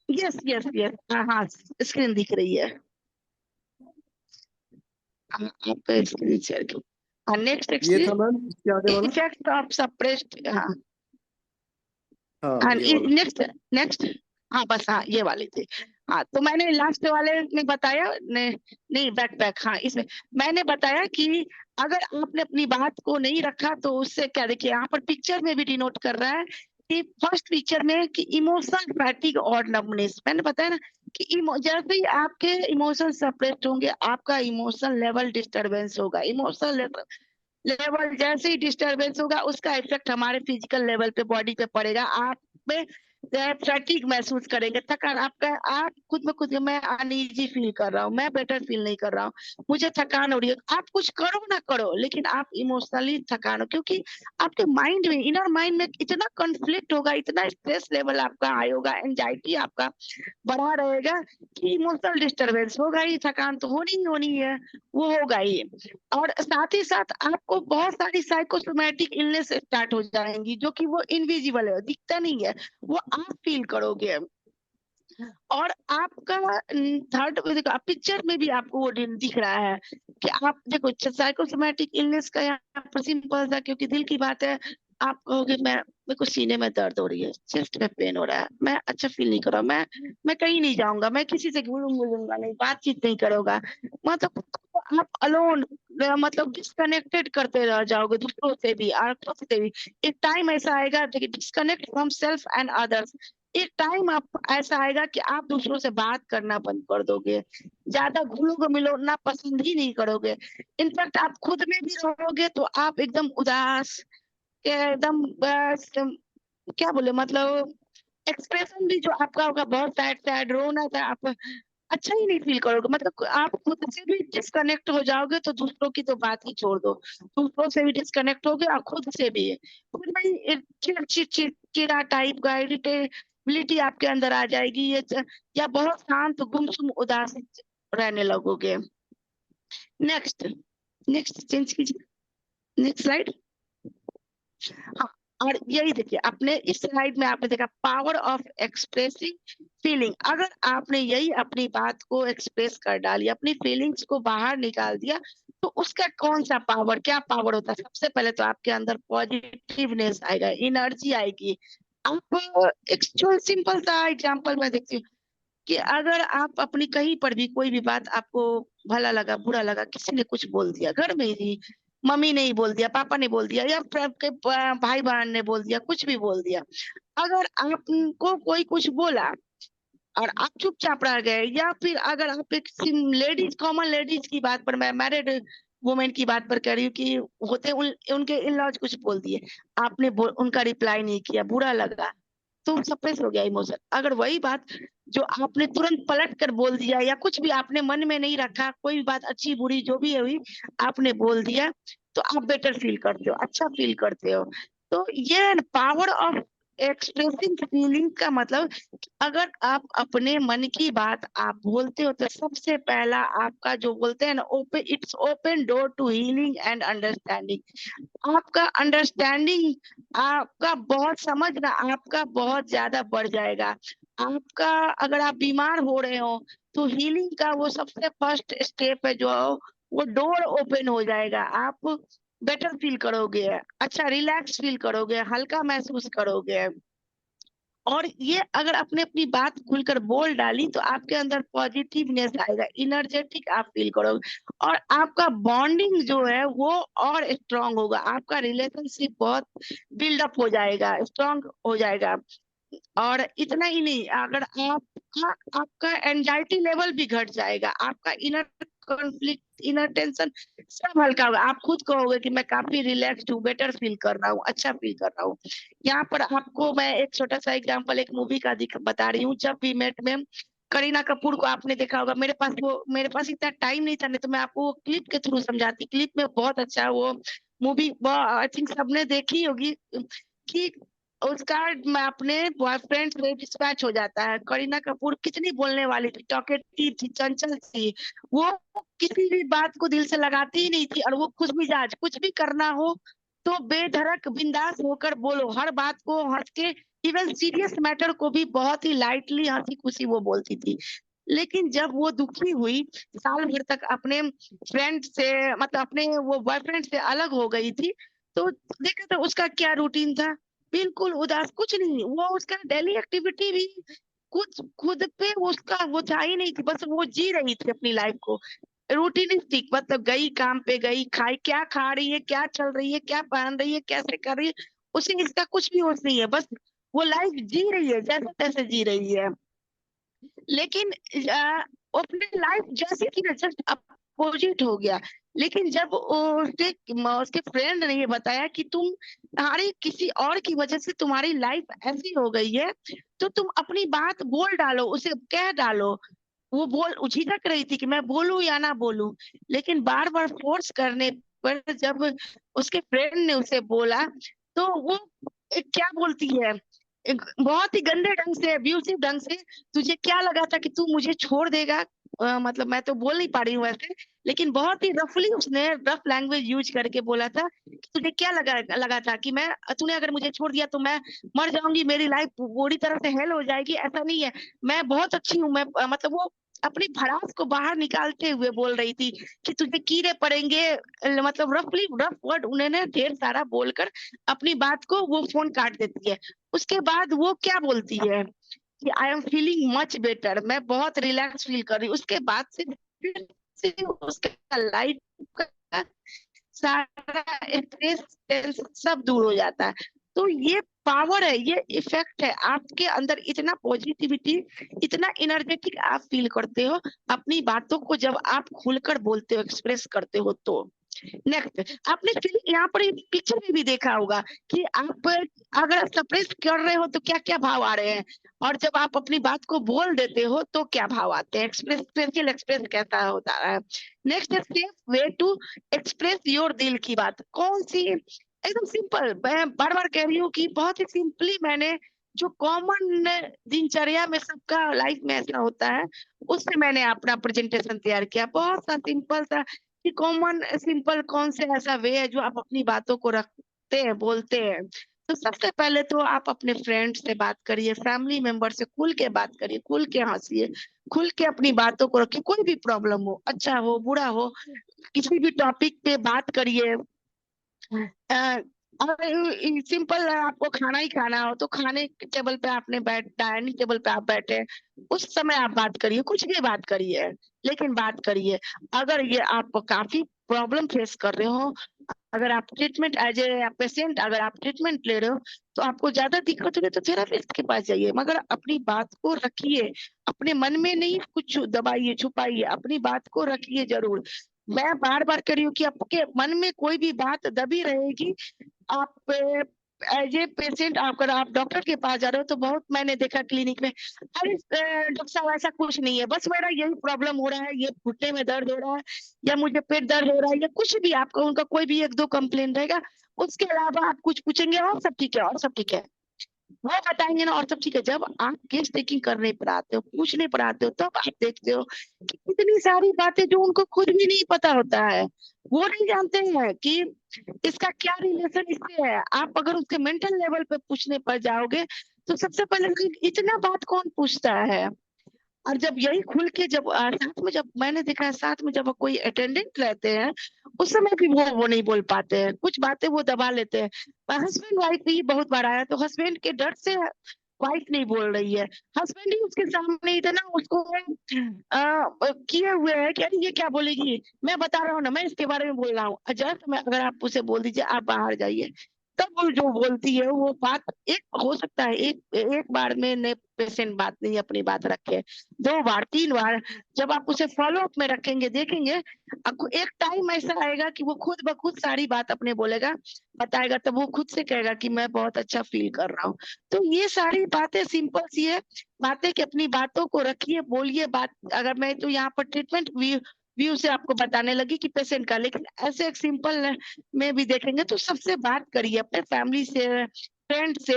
यस यस यस, हाँ हाँ, स्क्रीन दिख रही है। आप स्क्रीन शेयर की। नेक्स्ट ये था मैम, इसके आगे वाला। इफेक्ट ऑफ सप्रेस्ड, हाँ हाँ हाँ, ये वाला। नेक्स्ट नेक्स्ट, हाँ बस, हाँ ये वाली थी। हाँ, तो मैंने लास्ट वाले में बताया नहीं बैकपैक, हाँ इसमें मैंने बताया कि अगर आपने अपनी बात को नहीं रखा तो उससे क्या, देखिए यहाँ पर पिक्चर में भी डिनोट कर रहा है कि फर्स्ट पिक्चर में कि इमोशनल फैटिग और नमनेस, मैंने बताया ना कि जैसे ही आपके इमोशन सप्रेस्ड होंगे आपका इमोशनल लेवल डिस्टरबेंस होगा, इमोशनल लेवल जैसे ही डिस्टरबेंस होगा उसका इफेक्ट हमारे फिजिकल लेवल पे, बॉडी पे पड़ेगा। आप में फैटिग महसूस करेंगे, थकान, आपका आप खुद में खुद मैं अनईजी फील कर रहा हूँ, मैं बेटर फील नहीं कर रहा हूँ, मुझे थकान हो रही है। आप कुछ करो ना करो लेकिन आप इमोशनली थकान हो, क्योंकि आपके माइंड में, इनर माइंड में इतना कॉन्फ्लिक्ट होगा, इतना स्ट्रेस लेवल आपका हाई होगा, एंजाइटी आपका बढ़ा रहेगा कि इमोशनल डिस्टरबेंस होगा ही, थकान तो होनी ही होनी है, वो होगा ही। और साथ ही साथ आपको बहुत सारी साइकोसोमैटिक इलनेस स्टार्ट हो जाएंगी जो कि वो इनविजिबल है, दिखता नहीं है, वो आप फील करोगे। और आपका थर्ड देखो पिक्चर में भी आपको वो दिख रहा है कि आप देखो साइकोसोमैटिक इलनेस का यहाँ पर सिंपल सा, क्योंकि दिल की बात है, आप कहोगे मेरे को सीने में दर्द हो रही है, चेस्ट में पेन हो रहा है, मैं अच्छा फील नहीं कर रहा, मैं कहीं नहीं जाऊंगा, मैं किसी से मिलूंगा नहीं, बातचीत नहीं करूंगा, मतलब आप अलोन, मतलब डिस्कनेक्टेड करते रह जाओगे दूसरों से भी और खुद से भी। एक टाइम ऐसा आएगा disconnect from self and others, एक टाइम आप ऐसा आएगा कि आप दूसरों से बात करना बंद कर दोगे, ज्यादा घुलो मिलो ना पसंद ही नहीं करोगे। इनफैक्ट आप खुद में भी रहोगे तो आप एकदम उदास, एकदम बस क्या बोले, मतलब एक्सप्रेशन भी जो आपका होगा बहुत सैड सैड रोना था, आप अच्छा ही नहीं फील करोगे, मतलब आप खुद से भी डिस्कनेक्ट हो जाओगे तो दूसरों की तो बात ही छोड़ दो, दूसरों से भी डिस्कनेक्ट होगे और खुद से भी, खुद में ही चिड़चिड़ा टाइप का इरिटेबिलिटी आपके अंदर आ जाएगी, या बहुत शांत गुमसुम उदास रहने लगोगे। नेक्स्ट नेक्स्ट चेंज कीजिए, नेक्स्ट स्लाइड। हाँ, और यही देखिए आपने इस स्लाइड में आपने देखा पावर ऑफ एक्सप्रेसिंग फीलिंग, अगर आपने यही अपनी बात को एक्सप्रेस कर डाली, अपनी फीलिंग्स को बाहर निकाल दिया, तो उसका कौन सा पावर, क्या पावर होता है? सबसे पहले तो आपके अंदर पॉजिटिवनेस आएगा, एनर्जी आएगी। आप एक सिंपल सा एग्जांपल मैं देखती हूँ कि अगर आप अपनी कहीं पर भी कोई भी बात आपको भला लगा बुरा लगा, किसी ने कुछ बोल दिया, घर में ही मम्मी ने ही बोल दिया, पापा ने बोल दिया, या फिर आपके भाई बहन ने बोल दिया, कुछ भी बोल दिया, अगर आपको कोई कुछ बोला और आप चुपचाप रह गए, या फिर अगर आप एक लेडीज, कॉमन लेडीज की बात पर, मैं मैरिड वुमेन की बात पर कह रही हूँ कि होते उनके इन लॉज कुछ बोल दिए, आपने उनका रिप्लाई नहीं किया, बुरा लगा, तो सप्रेस हो गया इमोशन। अगर वही बात जो आपने तुरंत पलट कर बोल दिया, या कुछ भी आपने मन में नहीं रखा, कोई भी बात अच्छी बुरी जो भी हुई आपने बोल दिया, तो आप बेटर फील करते हो, अच्छा फील करते हो। तो ये पावर ऑफ एक्सप्रेसिंग फीलिंग का मतलब, अगर आप अपने मन की बात आप बोलते हो तो सबसे पहला आपका जो बोलते हैं ना, open, it's open door to healing and understanding. आपका अंडरस्टैंडिंग, आपका बहुत समझना आपका बहुत ज्यादा बढ़ जाएगा। आपका, अगर आप बीमार हो रहे हो तो हीलिंग का वो सबसे फर्स्ट स्टेप है जो वो डोर ओपन हो जाएगा, आप बेटर फील करोगे, अच्छा रिलैक्स फील करोगे, हल्का महसूस करोगे। और ये अगर आपने अपनी बात खुलकर बोल डाली तो आपके अंदर पॉजिटिवनेस आएगा, इनर्जेटिक आप फील करोगे, और आपका बॉन्डिंग जो है वो और स्ट्रांग होगा, आपका रिलेशनशिप बहुत बिल्डअप हो जाएगा, स्ट्रांग हो जाएगा। और इतना ही नहीं, अगर आपका एंजाइटी लेवल भी घट जाएगा, आपका इनर कॉन्फ्लिक्ट, इनर टेंशन सब हल्का होगा, आप खुद कहोगे कि मैं काफी रिलैक्स्ड हूँ, बेटर फील कर रहा हूँ, अच्छा फील कर रहा हूँ। यहाँ पर आपको मैं एक छोटा सा एग्जांपल एक मूवी का बता रही हूँ, जब वी मेट में करीना कपूर को आपने देखा होगा, मेरे पास इतना टाइम नहीं था, नहीं तो मैं आपको वो क्लिप के थ्रू समझाती, क्लिप में बहुत अच्छा वो मूवी, आई थिंक सबने देखी होगी, कि उसका मैं अपने बॉयफ्रेंड से डिस्पैच हो जाता है। करीना कपूर कितनी बोलने वाली थी, टॉकेटिव थी, चंचल थी, वो किसी भी बात को दिल से लगाती ही नहीं थी, और वो खुश मिजाज, कुछ भी करना हो तो बेधड़क बिंदास होकर बोलो, हर बात को हंस के, इवन सीरियस मैटर को भी बहुत ही लाइटली हंसी खुशी वो बोलती थी। लेकिन जब वो दुखी हुई, साल भर तक अपने फ्रेंड से, मतलब अपने वो बॉयफ्रेंड से अलग हो गई थी, तो देखा तो उसका क्या रूटीन था, बिल्कुल उदास, कुछ नहीं, वो उसका डेली एक्टिविटी भी खुद पे उसका वो था ही नहीं थी, बस वो जी रही थी अपनी लाइफ को रूटीनिस्टिक, मतलब गई काम पे गई, खाई क्या खा रही है, क्या चल रही है, क्या पहन रही है, कैसे कर रही है, उसे इसका कुछ भी होश नहीं है, बस वो लाइफ जी रही है जैसे तैसे जी रही है। लेकिन वो अपनी लाइफ जैसे कि जस्ट अपोजिट हो गया। लेकिन जब उसके फ्रेंड ने ये बताया कि तुम्हारी किसी और की वजह से तुम्हारी लाइफ ऐसी हो गई है, तो तुम अपनी बात बोल डालो, उसे कह डालो। वो झिझक रही थी कि मैं बोलूं या ना बोलूं, लेकिन बार बार फोर्स करने पर जब उसके फ्रेंड ने उसे बोला, तो वो क्या बोलती है, एक बहुत ही गंदे ढंग से, अब्यूसिव ढंग से, तुझे क्या लगा था कि तू मुझे छोड़ देगा? मतलब मैं तो बोल नहीं पा रही हूँ वैसे, लेकिन बहुत ही रफली उसने रफ लैंग्वेज यूज करके बोला था कि तुझे क्या लगा लगा था कि तूने अगर मुझे छोड़ दिया तो मैं मर जाऊंगी, मेरी लाइफ पूरी तरह से हेल हो जाएगी। ऐसा नहीं है, मैं बहुत अच्छी हूँ। मैं मतलब वो अपनी भड़ास को बाहर निकालते हुए बोल रही थी कि तुझे कीड़े पड़ेंगे, मतलब रफ वर्ड उन्होंने ढेर सारा बोलकर अपनी बात को वो फोन काट देती है। उसके बाद वो क्या बोलती है कि I am feeling much better, मैं बहुत रिलैक्स फील कर रही हूँ। उसके बाद से फिर से उसका लाइफ का सारा स्ट्रेस सब दूर हो जाता है। तो ये पावर है, ये इफेक्ट है, आपके अंदर इतना पॉजिटिविटी, इतना एनर्जेटिक आप फील करते हो अपनी बातों को जब आप खुलकर बोलते हो, एक्सप्रेस करते हो। तो नेक्स्ट, आपने यहाँ पर पिक्चर में भी देखा होगा कि आप अगर सप्रेस कर रहे हो तो क्या क्या भाव आ रहे हैं, और जब आप अपनी बात को बोल देते हो तो क्या भाव आते हैं, एक्सप्रेस फेशियल एक्सप्रेस कैसा होता है। नेक्स्ट है safe way to express your दिल की बात। कौन सी? एकदम सिंपल, मैं बार बार कह रही हूँ कि बहुत ही सिंपली मैंने जो कॉमन दिनचर्या में सबका लाइफ में ऐसा होता है, उससे मैंने अपना प्रेजेंटेशन तैयार किया। बहुत सा सिंपल सा कि कॉमन सिंपल कौन से ऐसा वे है जो आप अपनी बातों को रखते हैं, बोलते हैं। तो सबसे पहले तो आप अपने फ्रेंड से बात करिए, फैमिली मेंबर से खुल के बात करिए, खुल के हंसिए, खुल के अपनी बातों को रखिए। कोई भी प्रॉब्लम हो, अच्छा हो बुरा हो, किसी भी टॉपिक पे बात करिए। और सिंपल, आपको खाना ही खाना हो तो खाने के टेबल पे आपने डाइनिंग टेबल पे आप बैठे, उस समय आप बात करिए, कुछ भी बात करिए, लेकिन बात करिए। अगर ये आप काफी प्रॉब्लम फेस कर रहे हो, अगर आप ट्रीटमेंट एज ए पेशेंट अगर आप ट्रीटमेंट ले रहे हो, तो आपको ज्यादा दिक्कत होगी तो थेरापिस्ट के पास जाइए, मगर अपनी बात को रखिए, अपने मन में नहीं कुछ दबाइए छुपाइए, अपनी बात को रखिए जरूर। मैं बार बार कह रही हूँ कि आपके मन में कोई भी बात दबी रहेगी, आप एज ए पेशेंट अगर आप डॉक्टर के पास जा रहे हो तो बहुत मैंने देखा क्लिनिक में, अरे डॉक्टर साहब ऐसा कुछ नहीं है, बस मेरा यही प्रॉब्लम हो रहा है, ये घुटने में दर्द हो रहा है, या मुझे पेट दर्द हो रहा है, या कुछ भी आपका उनका कोई भी एक दो कंप्लेन रहेगा, उसके अलावा आप कुछ पूछेंगे और सब ठीक है, और सब ठीक है, वो बताएंगे ना और सब ठीक है। जब आप केस टेकिंग करने पर आते हो, पूछने पर आते हो, तब आप देखते हो कि इतनी सारी बातें जो उनको खुद भी नहीं पता होता है, वो नहीं जानते हैं कि इसका क्या रिलेशन इससे है। आप अगर उसके मेंटल लेवल पे पूछने पर जाओगे तो सबसे पहले इतना बात कौन पूछता है। और जब यही खुल के जब साथ में, जब मैंने देखा है साथ में जब कोई अटेंडेंट रहते हैं, उस समय भी वो नहीं बोल पाते हैं, कुछ बातें वो दबा लेते हैं। हस्बैंड वाइफ भी बहुत बार आया तो हस्बैंड के डर से वाइफ नहीं बोल रही है, हस्बैंड ही उसके सामने इतना उसको किए हुए है कि अरे ये क्या बोलेगी, मैं बता रहा हूँ ना, मैं इसके बारे में बोल रहा हूँ। जस्ट में अगर आप उसे बोल दीजिए आप बाहर जाइए, तब वो जो बोलती है वो बात, एक हो सकता है एक बार में ने पेशेंट बात नहीं अपनी बात रखे, 2 बार 3 बार जब आप उसे फॉलो अप में रखेंगे, देखेंगे आपको एक टाइम ऐसा आएगा कि वो खुद ब खुद सारी बात अपने बोलेगा, बताएगा, तब वो खुद से कहेगा कि मैं बहुत अच्छा फील कर रहा हूँ। तो ये सारी बातें सिंपल सी है, बातें कि अपनी बातों को रखिए, बोलिए बात। अगर मैं तो यहाँ पर ट्रीटमेंट व्यू से आपको बताने लगी कि पेशेंट का, लेकिन ऐसे एक सिंपल में भी देखेंगे तो सबसे बात करिए, अपने फैमिली से, फ्रेंड से,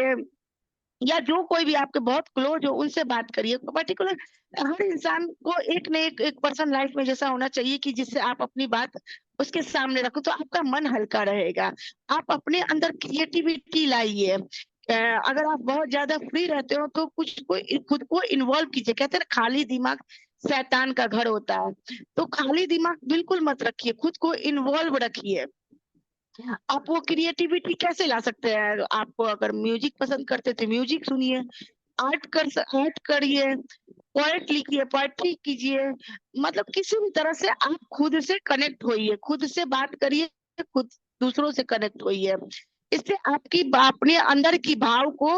या जो कोई भी आपके बहुत क्लोज हो उनसे बात करिए। पर्टिकुलर हर इंसान को एक न एक पर्सन लाइफ में जैसा होना चाहिए कि जिससे आप अपनी बात उसके सामने रखो तो आपका मन हल्का रहेगा। आप अपने अंदर क्रिएटिविटी लाइए। अगर आप बहुत ज्यादा फ्री रहते हो तो कुछ खुद को इन्वॉल्व कीजिए। कहते हैं ना, खाली दिमाग शैतान का घर होता है, तो खाली दिमाग बिल्कुल मत रखिए, खुद को इन्वॉल्व रखिए। आप वो क्रिएटिविटी कैसे ला सकते हैं? आपको अगर म्यूजिक पसंद करते तो म्यूजिक सुनिए, आर्ट करिए, पोएट लिखिए, पोएट्री कीजिए, मतलब किसी भी तरह से आप खुद से कनेक्ट होइए, खुद से बात करिए, खुद दूसरों से कनेक्ट होइए। इससे आपकी अपने अंदर की भाव को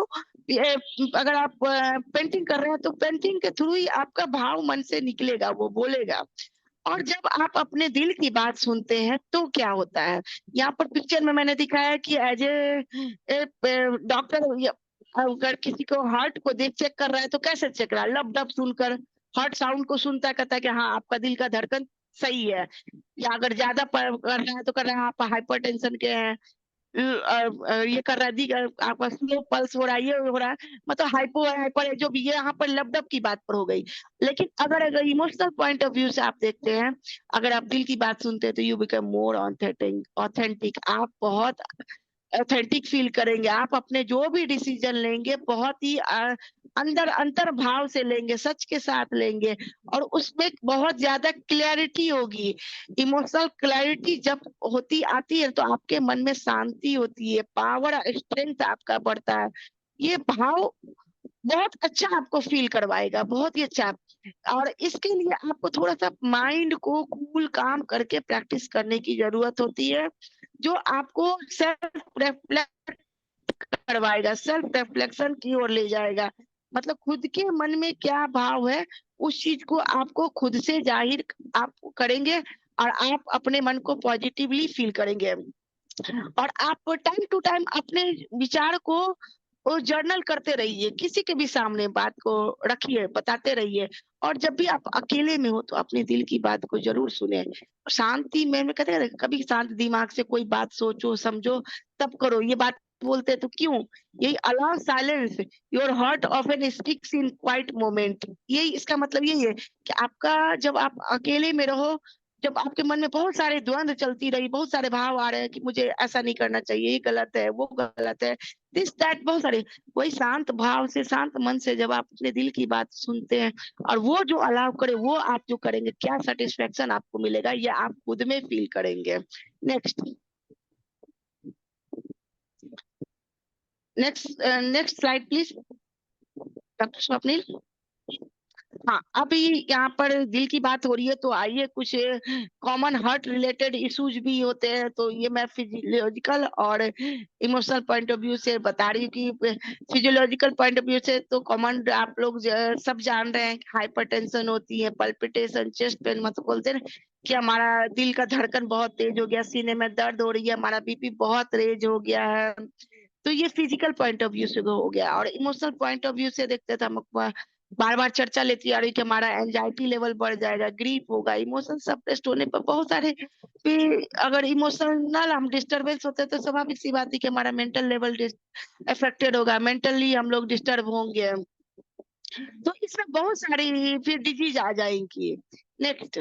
अगर आप पेंटिंग कर रहे हैं तो पेंटिंग के थ्रू ही आपका भाव मन से निकलेगा, वो बोलेगा। और जब आप अपने दिल की बात सुनते हैं तो क्या होता है, यहाँ पर पिक्चर में मैंने दिखाया कि एज ए डॉक्टर अगर किसी को हार्ट को देख चेक कर रहा है तो कैसे चेक रहा है, लब डब सुनकर हार्ट साउंड को सुनता है, कहता है कि हाँ आपका दिल का धड़कन सही है, या अगर ज्यादा कर रहा है तो कर रहा है आप हाइपरटेंशन के हैं, ये कर रहा है, आपका स्लो पल्स हो रहा है, ये हो रहा है, मतलब हाइपो है, हाइपर है, जो भी, ये यहाँ पर लबडब की बात पर हो गई। लेकिन अगर इमोशनल पॉइंट ऑफ व्यू से आप देखते हैं, अगर आप दिल की बात सुनते हैं तो यू बिकम मोर ऑथेंटिक, आप बहुत ऑथेंटिक फील करेंगे, आप अपने जो भी डिसीजन लेंगे बहुत ही अंदर अंतर भाव से लेंगे, सच के साथ लेंगे, और उसमें बहुत ज्यादा क्लैरिटी होगी। इमोशनल क्लैरिटी जब आती है तो आपके मन में शांति होती है, पावर स्ट्रेंथ आपका बढ़ता है, ये भाव बहुत अच्छा आपको फील करवाएगा, बहुत ही अच्छा। और इसके लिए आपको थोड़ा सा माइंड को कूल काम करके प्रैक्टिस करने की जरूरत होती है, जो आपको सेल्फ रिफ्लेक्ट करवाएगा, सेल्फ रिफ्लेक्शन की ओर ले जाएगा। मतलब खुद के मन में क्या भाव है उस चीज को आपको खुद से जाहिर आप करेंगे, और आप अपने मन को पॉजिटिवली फील करेंगे। और आप टाइम टू टाइम अपने विचार को जर्नल करते रहिए, किसी के भी सामने बात को रखिए, बताते रहिए। और जब भी आप अकेले में हो तो अपने दिल की बात को जरूर सुने, शांति में कहते हैं कभी शांत दिमाग से कोई बात सोचो समझो तब करो, ये बात बोलते हैं तो क्यों, यही allow silence your heart often speaks in quite moment, यही इसका मतलब यही है कि आपका जब आप अकेले में रहो, जब आपके मन में बहुत सारे द्वंद चलती रही, बहुत सारे भाव आ रहे हैं कि मुझे ऐसा नहीं करना चाहिए, ये गलत है, वो गलत है, दिस दैट, बहुत सारे, वही शांत भाव से, शांत मन से जब आप अपने दिल की बात सुनते हैं और वो जो अलाउ करे वो आप जो करेंगे, क्या सेटिस्फेक्शन आपको मिलेगा ये आप खुद में फील करेंगे। Next next slide please doctor Swapnil. हाँ, अभी यहाँ पर दिल की बात हो रही है तो आइए कुछ कॉमन हार्ट रिलेटेड इश्यूज भी होते हैं, तो ये मैं फिजियोलॉजिकल और इमोशनल पॉइंट ऑफ व्यू से बता रही हूँ कि फिजियोलॉजिकल पॉइंट ऑफ व्यू से तो कॉमन आप लोग सब जान रहे हैं, हाइपरटेंशन होती है, पल्पिटेशन, चेस्ट पेन, मतलब बोलते हैं कि हमारा दिल का धड़कन बहुत तेज हो गया, सीने में दर्द हो रही है, हमारा बीपी बहुत रेज हो गया है, तो ये फिजिकल पॉइंट ऑफ व्यू से हो गया। और इमोशनल पॉइंट ऑफ व्यू से देखते थे हम बार बार चर्चा लेती आ रही कि हमारा एंजाइटी लेवल बढ़ जाएगा, ग्रीफ होगा, इमोशन सप्रेस्ड होने पर बहुत सारे, फिर अगर इमोशनल हम डिस्टर्बेंस होते तो स्वाभाविक सी बात है कि हमारा मेंटल लेवल अफेक्टेड होगा, मेंटली हम लोग डिस्टर्ब होंगे, तो इसमें बहुत सारी फिर डिजीज आ जाएंगी। नेक्स्ट,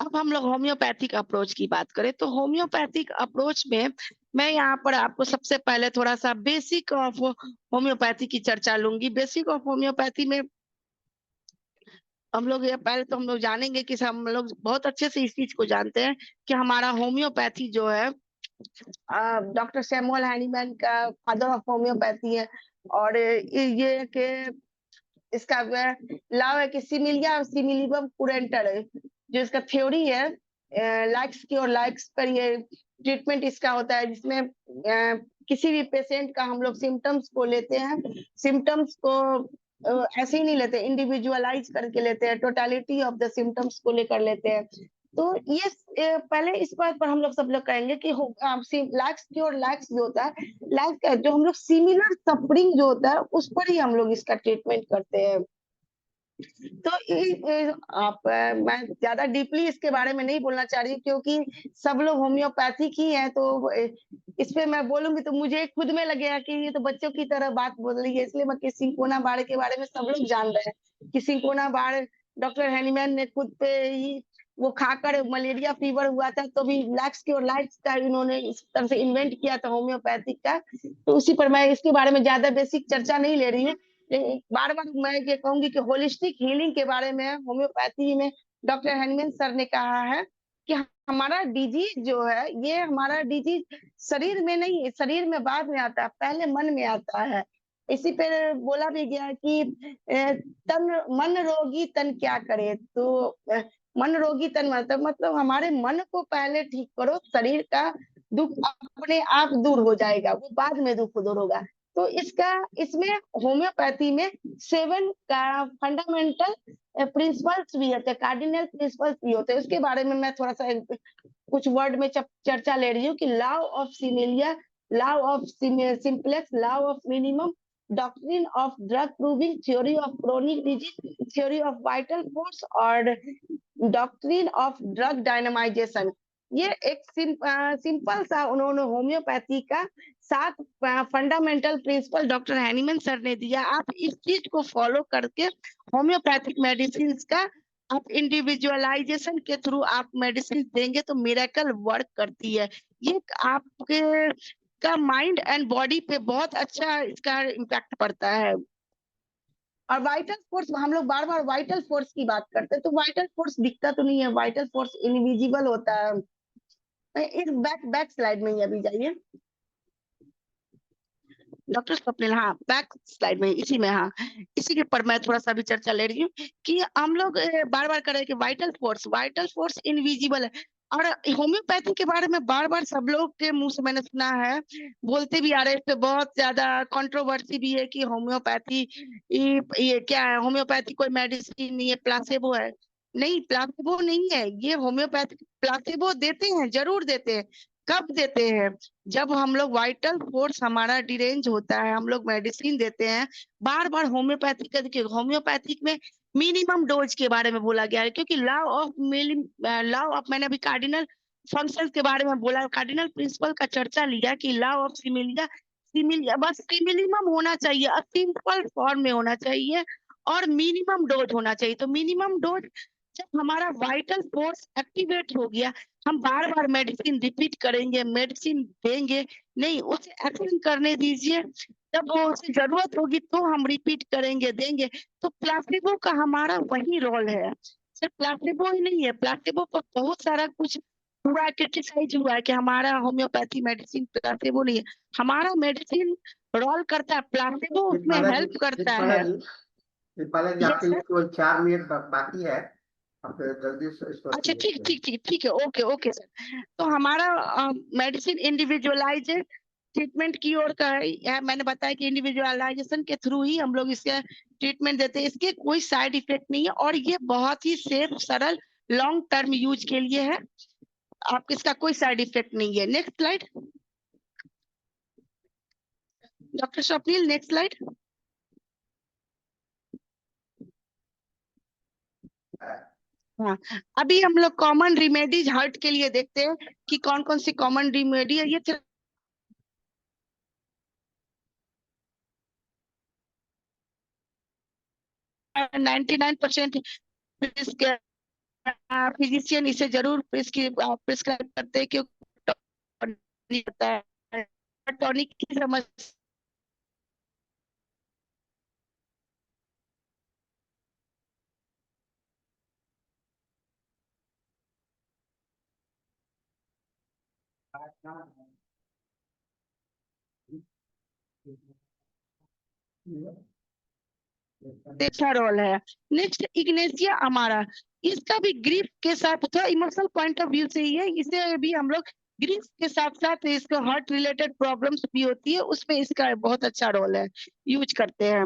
अब हम लोग होम्योपैथिक अप्रोच की बात करें तो होम्योपैथिक अप्रोच में मैं यहाँ पर आपको सबसे पहले थोड़ा सा बेसिक ऑफ होम्योपैथी की चर्चा लूंगी। बेसिक ऑफ होम्योपैथी में हम लोग ये पहले तो हम लोग जानेंगे कि हम लोग बहुत अच्छे से इस चीज को जानते हैं कि हमारा होम्योपैथी जो है डॉक्टर सैमुअल हैनीमैन का फादर ऑफ होम्योपैथी है, और ये कि इसका लॉ है कि सिमिलिया सिमिलिबम कुरेंटर, जो इसका थ्योरी है लाइक्स की और लाइक्स पर ये ट्रीटमेंट इसका होता है, जिसमें किसी भी पेशेंट का हम लोग सिम्टम्स को लेते हैं, सिम्टम्स को ऐसे ही नहीं लेते, इंडिविजुअलाइज करके लेते हैं, टोटलिटी ऑफ द सिम्टम्स को लेकर लेते हैं। तो ये पहले इस बात पर हम लोग सब लोग कहेंगे कि लाइक्स की और लाइक्स जो होता है, लाइक्स जो हम लोग सिमिलर सफरिंग जो होता है उस पर ही हम लोग इसका ट्रीटमेंट करते हैं। तो मैं ज्यादा डीपली इसके बारे में नहीं बोलना चाह रही क्योंकि सब लोग होम्योपैथिक ही है, तो इस पे मैं बोलूंगी तो मुझे खुद में लगेगा कि ये तो बच्चों की तरह बात बोल रही है, इसलिए मैं कि सिंकोना बाढ़ के बारे में सब लोग जान रहे हैं कि सिंकोना बाढ़ डॉक्टर हैनीमैन ने खुद पे ही वो खाकर मलेरिया फीवर हुआ था, तो भी लैक्स की और लाइट्स का इन्होंने इस तरह से इन्वेंट किया था होम्योपैथिक का, तो उसी पर मैं इसके बारे में ज्यादा बेसिक चर्चा नहीं ले रही हूँ। बार बार मैं ये कहूंगी कि होलिस्टिक हीलिंग के बारे में होम्योपैथी में डॉक्टर हैनीमैन सर ने कहा है कि हमारा डिजीज जो है, ये हमारा डिजीज शरीर में नहीं है, शरीर में बाद में आता है, पहले मन में आता है। इसी पे बोला भी गया कि तन मन रोगी तन क्या करे, तो मन रोगी तन मतलब हमारे मन को पहले ठीक करो, शरीर का दुख अपने आप दूर हो जाएगा, वो बाद में दुख दूर होगा। तो इसमें होम्योपैथी में 7 का फंडामेंटल प्रिंसिपल्स भी होते हैं, कार्डिनल प्रिंसिपल्स भी होते हैं। उसके बारे में मैं थोड़ा सा कुछ वर्ड में चर्चा ले रही हूँ कि law of similia, law of simplex, law of minimum, doctrine of drug proving, theory of chronic disease, theory of vital force और डॉक्ट्रिन ऑफ ड्रग डायनामाइजेशन। ये एक सिंपल सा उन्होंने होम्योपैथी का 7 fundamental principle doctor Hahnemann sir ने दिया। आप इस चीज को फॉलो करके होम्योपैथिक मेडिसिन का आप इंडिविजुअलाइजेशन के थ्रू आप मेडिसिन देंगे तो मिरेकल वर्क करती है। ये आपके का माइंड एंड बॉडी पे बहुत अच्छा इसका इम्पैक्ट पड़ता है। और वाइटल फोर्स, हम लोग बार बार वाइटल फोर्स की बात करते हैं, तो वाइटल फोर्स दिखता तो नहीं है, वाइटल फोर्स इनविजिबल होता है। इस बैक स्लाइड में ही अभी जाइए डॉक्टर स्वप्निल, हाँ बैक स्लाइड में, इसी में, हाँ इसी के पर मैं थोड़ा सा भी चर्चा ले रही हूँ कि हम लोग बार बार कर रहे हैं कि वाइटल फोर्स इनविजिबल है। और होम्योपैथी के बारे में बार बार सब लोग के मुंह से मैंने सुना है, बोलते भी आ रहे हैं, इस पे बहुत ज्यादा कंट्रोवर्सी भी है कि होम्योपैथी ये क्या है, होम्योपैथी कोई मेडिसिन नहीं है, प्लासेबो है। नहीं, प्लासेबो नहीं है ये होम्योपैथी। प्लासेबो देते हैं, जरूर देते हैं। कब देते हैं? जब हम लोग वाइटल फोर्स हमारा डिरेंज होता है, हम लोग मेडिसिन देते हैं। बार बार होम्योपैथिक का देखिए, होम्योपैथिक में मिनिमम डोज के बारे में बोला गया है, क्योंकि लॉ ऑफ मैंने अभी कार्डिनल फंक्शंस के बारे में बोला, कार्डिनल प्रिंसिपल का चर्चा लिया कि लॉ ऑफ सिमिलिया, बस सिमिलिमम होना चाहिए, सिंपल फॉर्म में होना चाहिए और मिनिमम डोज होना चाहिए। तो मिनिमम डोज, जब हमारा वाइटल फोर्स एक्टिवेट हो गया, हम बार बार मेडिसिन रिपीट करेंगे, मेडिसिन देंगे नहीं, उसे एक्शन करने दीजिए। जब वो उसे जरूरत होगी तो हम रिपीट करेंगे, देंगे। तो प्लासेबो का हमारा वही रोल है। सिर्फ प्लासेबो ही नहीं है, प्लासेबो पर बहुत सारा कुछ हुआ, क्रिटिसाइज हुआ है कि हमारा होम्योपैथी मेडिसिन प्लासेबो नहीं है। हमारा मेडिसिन रोल करता है, प्लासेबो उसमें हेल्प करता है। कृपाला जी, आपके लिए केवल 4 मिनट बाकी है, आप जल्दी से इसको। अच्छा, ठीक है, ओके ओके सर। तो हमारा मेडिसिन इंडिविजुअलाइज ट्रीटमेंट की ओर का है। मैंने बताया कि इंडिविजुअलाइजेशन के थ्रू ही हम लोग इसका ट्रीटमेंट देते हैं। इसके कोई साइड इफेक्ट नहीं है और ये बहुत ही सेफ, सरल, लॉन्ग टर्म यूज के लिए है। आप इसका कोई साइड इफेक्ट नहीं है। Next slide doctor Swapnil, next slide. हाँ, अभी हम लोग कॉमन रिमेडीज हार्ट के लिए देखते हैं कि कौन कौन सी कॉमन रिमेडी है। ये 99% फिजिशियन इसे जरूर प्रिस्क्राइब करते हैं, क्योंकि होता है टॉनिक की समस्या। अच्छा रोल है। नेक्स्ट इग्नेशिया अमारा, इसका भी ग्रीफ के साथ थोड़ा इमोशनल पॉइंट ऑफ व्यू से ही है। इसे भी हम लोग ग्रीफ के साथ साथ इसको हार्ट रिलेटेड प्रॉब्लम्स भी होती है, उसमें इसका बहुत अच्छा रोल है, यूज करते हैं।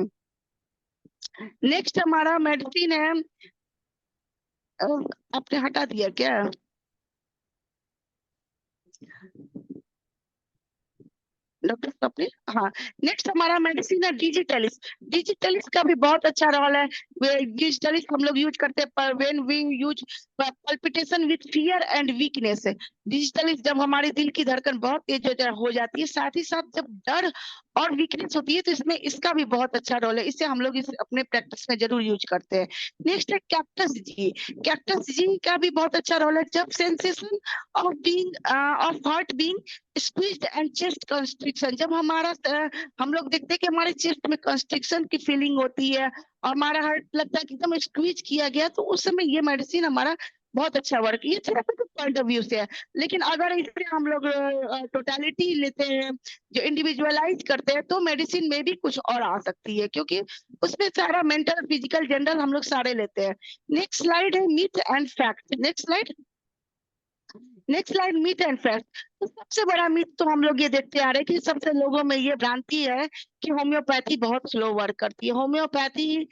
नेक्स्ट हमारा मेडिसिन है, आपने हटा दिया क्या? डॉक्टर स्वप्निल, हाँ नेक्स्ट हमारा मेडिसिन है डिजिटलिस। डिजिटलिस का भी बहुत अच्छा रोल है। डिजिटलिस हम लोग यूज करते हैं when we use palpitation with fear and weakness. Digitalis जब हमारे दिल की धड़कन बहुत तेज हो जाती है, साथ ही साथ जब डर और वीकनेस होती है, तो इसमें इसका भी बहुत अच्छा रोल है। इसे हम लोग इसे अपने प्रैक्टिस में जरूर यूज करते हैं। नेक्स्ट है कैक्टस जी। कैक्टस जी का भी बहुत अच्छा रोल है। जब sensation of being of heart being squeezed and chest constriction, जब हमारा हम लोग देखते हैं कि हमारे चेस्ट में कंस्ट्रिक्शन की फीलिंग होती है और हमारा हार्ट लगता है कि एकदम स्क्वीज किया गया, तो उस समय ये मेडिसिन हमारा बहुत अच्छा वर्क, ये थेरेपेटिक पॉइंट ऑफ व्यू से है। लेकिन अगर इसे हम लोग टोटलिटी लेते हैं, जो इंडिविजुअलाइज करते हैं, तो मेडिसिन में भी कुछ और आ सकती है, क्योंकि उसमें सारा मेंटल, फिजिकल, जनरल हम लोग सारे लेते हैं। नेक्स्ट स्लाइड है myth and fact. Next slide. Next slide myth and fact. तो सबसे बड़ा मिथ तो हम लोग ये देखते आ रहे हैं कि सबसे लोगों में ये भ्रांति है कि होम्योपैथी बहुत स्लो वर्क करती है। होम्योपैथी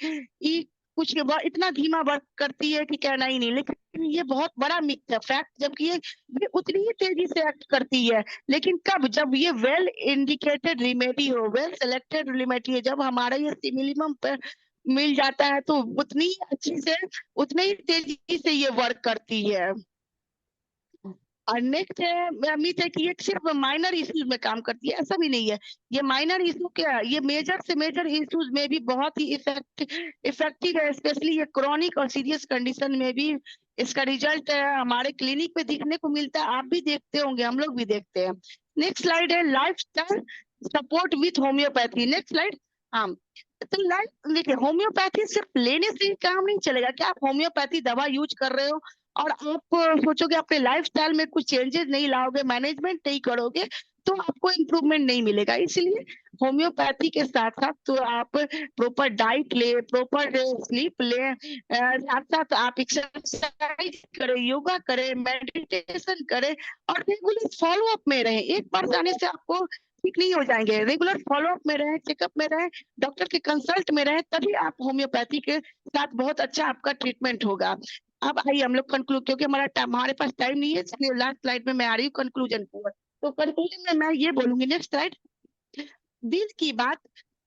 कुछ इतना धीमा वर्क करती है कि कहना ही नहीं। लेकिन ये बहुत बड़ा मिथ है, फैक्ट, जबकि ये उतनी ही तेजी से एक्ट करती है। लेकिन कब? जब ये वेल इंडिकेटेड रेमेडी हो, वेल सेलेक्टेड रेमेडी है, जब हमारा ये सिमिलिमम पर मिल जाता है, तो उतनी ही अच्छी से, उतनी ही तेजी से ये वर्क करती है। और नेक्स्ट है मिथ है कि ये सिर्फ माइनर इश्यूज में काम करती है। ऐसा भी नहीं है। ये माइनर इशू क्या, ये मेजर से मेजर इश्यूज में भी बहुत ही इफेक्टिव है। स्पेशली ये क्रॉनिक और सीरियस कंडीशन में भी इसका रिजल्ट हमारे क्लिनिक पे दिखने को मिलता है। आप भी देखते होंगे, हम लोग भी देखते हैं। नेक्स्ट स्लाइड है lifestyle support with homeopathy. Next slide. हाँ, तो देखिए, होम्योपैथी सिर्फ लेने से ही काम नहीं चलेगा। क्या आप होम्योपैथी दवा यूज कर रहे हो और आप सोचोगे अपने लाइफस्टाइल में कुछ चेंजेस नहीं लाओगे, मैनेजमेंट नहीं करोगे, तो आपको इम्प्रूवमेंट नहीं मिलेगा। इसलिए होम्योपैथी के साथ साथ तो आप प्रॉपर डाइट ले, प्रॉपर स्लीप ले, साथ साथ आप एक्सरसाइज करें, योगा करें, मेडिटेशन करें और रेगुलर फॉलो अप में रहें। एक बार जाने से आपको ठीक नहीं हो जाएंगे। रेगुलर फॉलो अप में रहें, चेकअप में रहें, डॉक्टर के कंसल्ट में रहें, तभी आप होम्योपैथी के साथ बहुत अच्छा आपका ट्रीटमेंट होगा। अब आइए हम लोग कंक्लूड, क्योंकि हमारे पास टाइम नहीं है, इसलिए लास्ट स्लाइड में मैं आ रही हूँ कंक्लूजन पर। तो कंक्लूजन में मैं ये बोलूंगी, नेक्स्ट स्लाइड। दिल की बात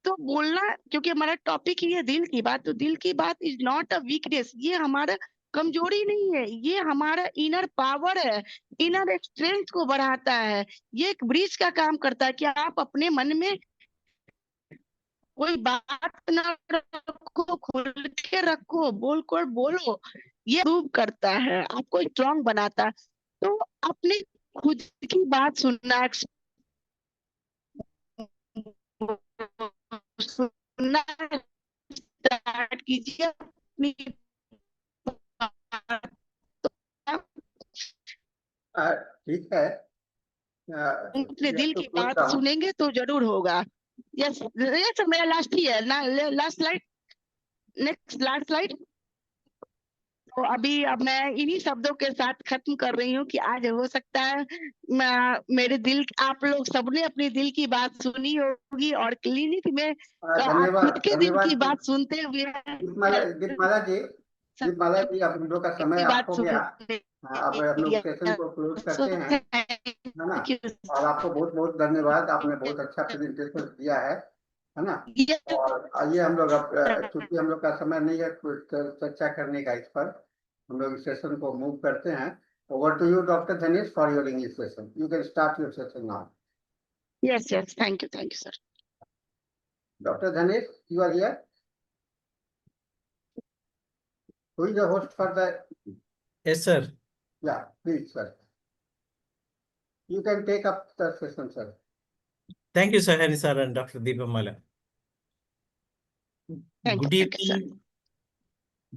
तो बोलना, क्योंकि हमारा टॉपिक ही है दिल की बात, तो दिल की बात इज नॉट अ वीकनेस। ये हमारा कमजोरी नहीं है, ये हमारा इनर पावर है, इनर स्ट्रेंथ को बढ़ाता है। ये एक ब्रिज का काम करता है कि आप अपने मन में कोई बात ना रखो, खुल के रखो, बोल कर बोलो। ये प्रूव करता है, आपको स्ट्रांग बनाता है। तो अपने खुद की बात सुनना सुनना स्टार्ट कीजिए। अपनी बात ठीक है। अपने दिल की क्लोज बात डाउन। सुनेंगे तो जरूर होगा। यस यस, मेरा लास्ट ही है ना, last slide. Next last slide. तो अब मैं इन्हीं शब्दों के साथ खत्म कर रही हूँ कि आज हो सकता है मेरे दिल, आप लोग सबने अपनी दिल की बात सुनी होगी और क्लिनिक में आप खुद धन्यवाद के दिल की धन्यवाद बात सुनते हुए दीपमाला जी, अब हम लोग का समय की आप बात हो गया। सुनने हाँ, अब हम लोग सेशन को क्लोज करते हैं, है ना। और आपको बहुत बहुत धन्यवाद, आपने बहुत अच्छा प्रेजेंटेशन दिया है ना। और आइए हम लोग अब, चूंकि हम लोग का समय नहीं है कुछ चर्चा करने का इस पर, हम लोग इस सेशन को मूव करते हैं। Over to you doctor Dhanesh for your English session. You can start your session now. Yes yes, thank you sir. Doctor Dhanesh, you are here. Who is the host for the? Yes, sir. Yeah, please, sir. You can take up the session, sir. Thank you, sir, Hari sir and Dr. Deepamala. Thank Good you, sir. evening,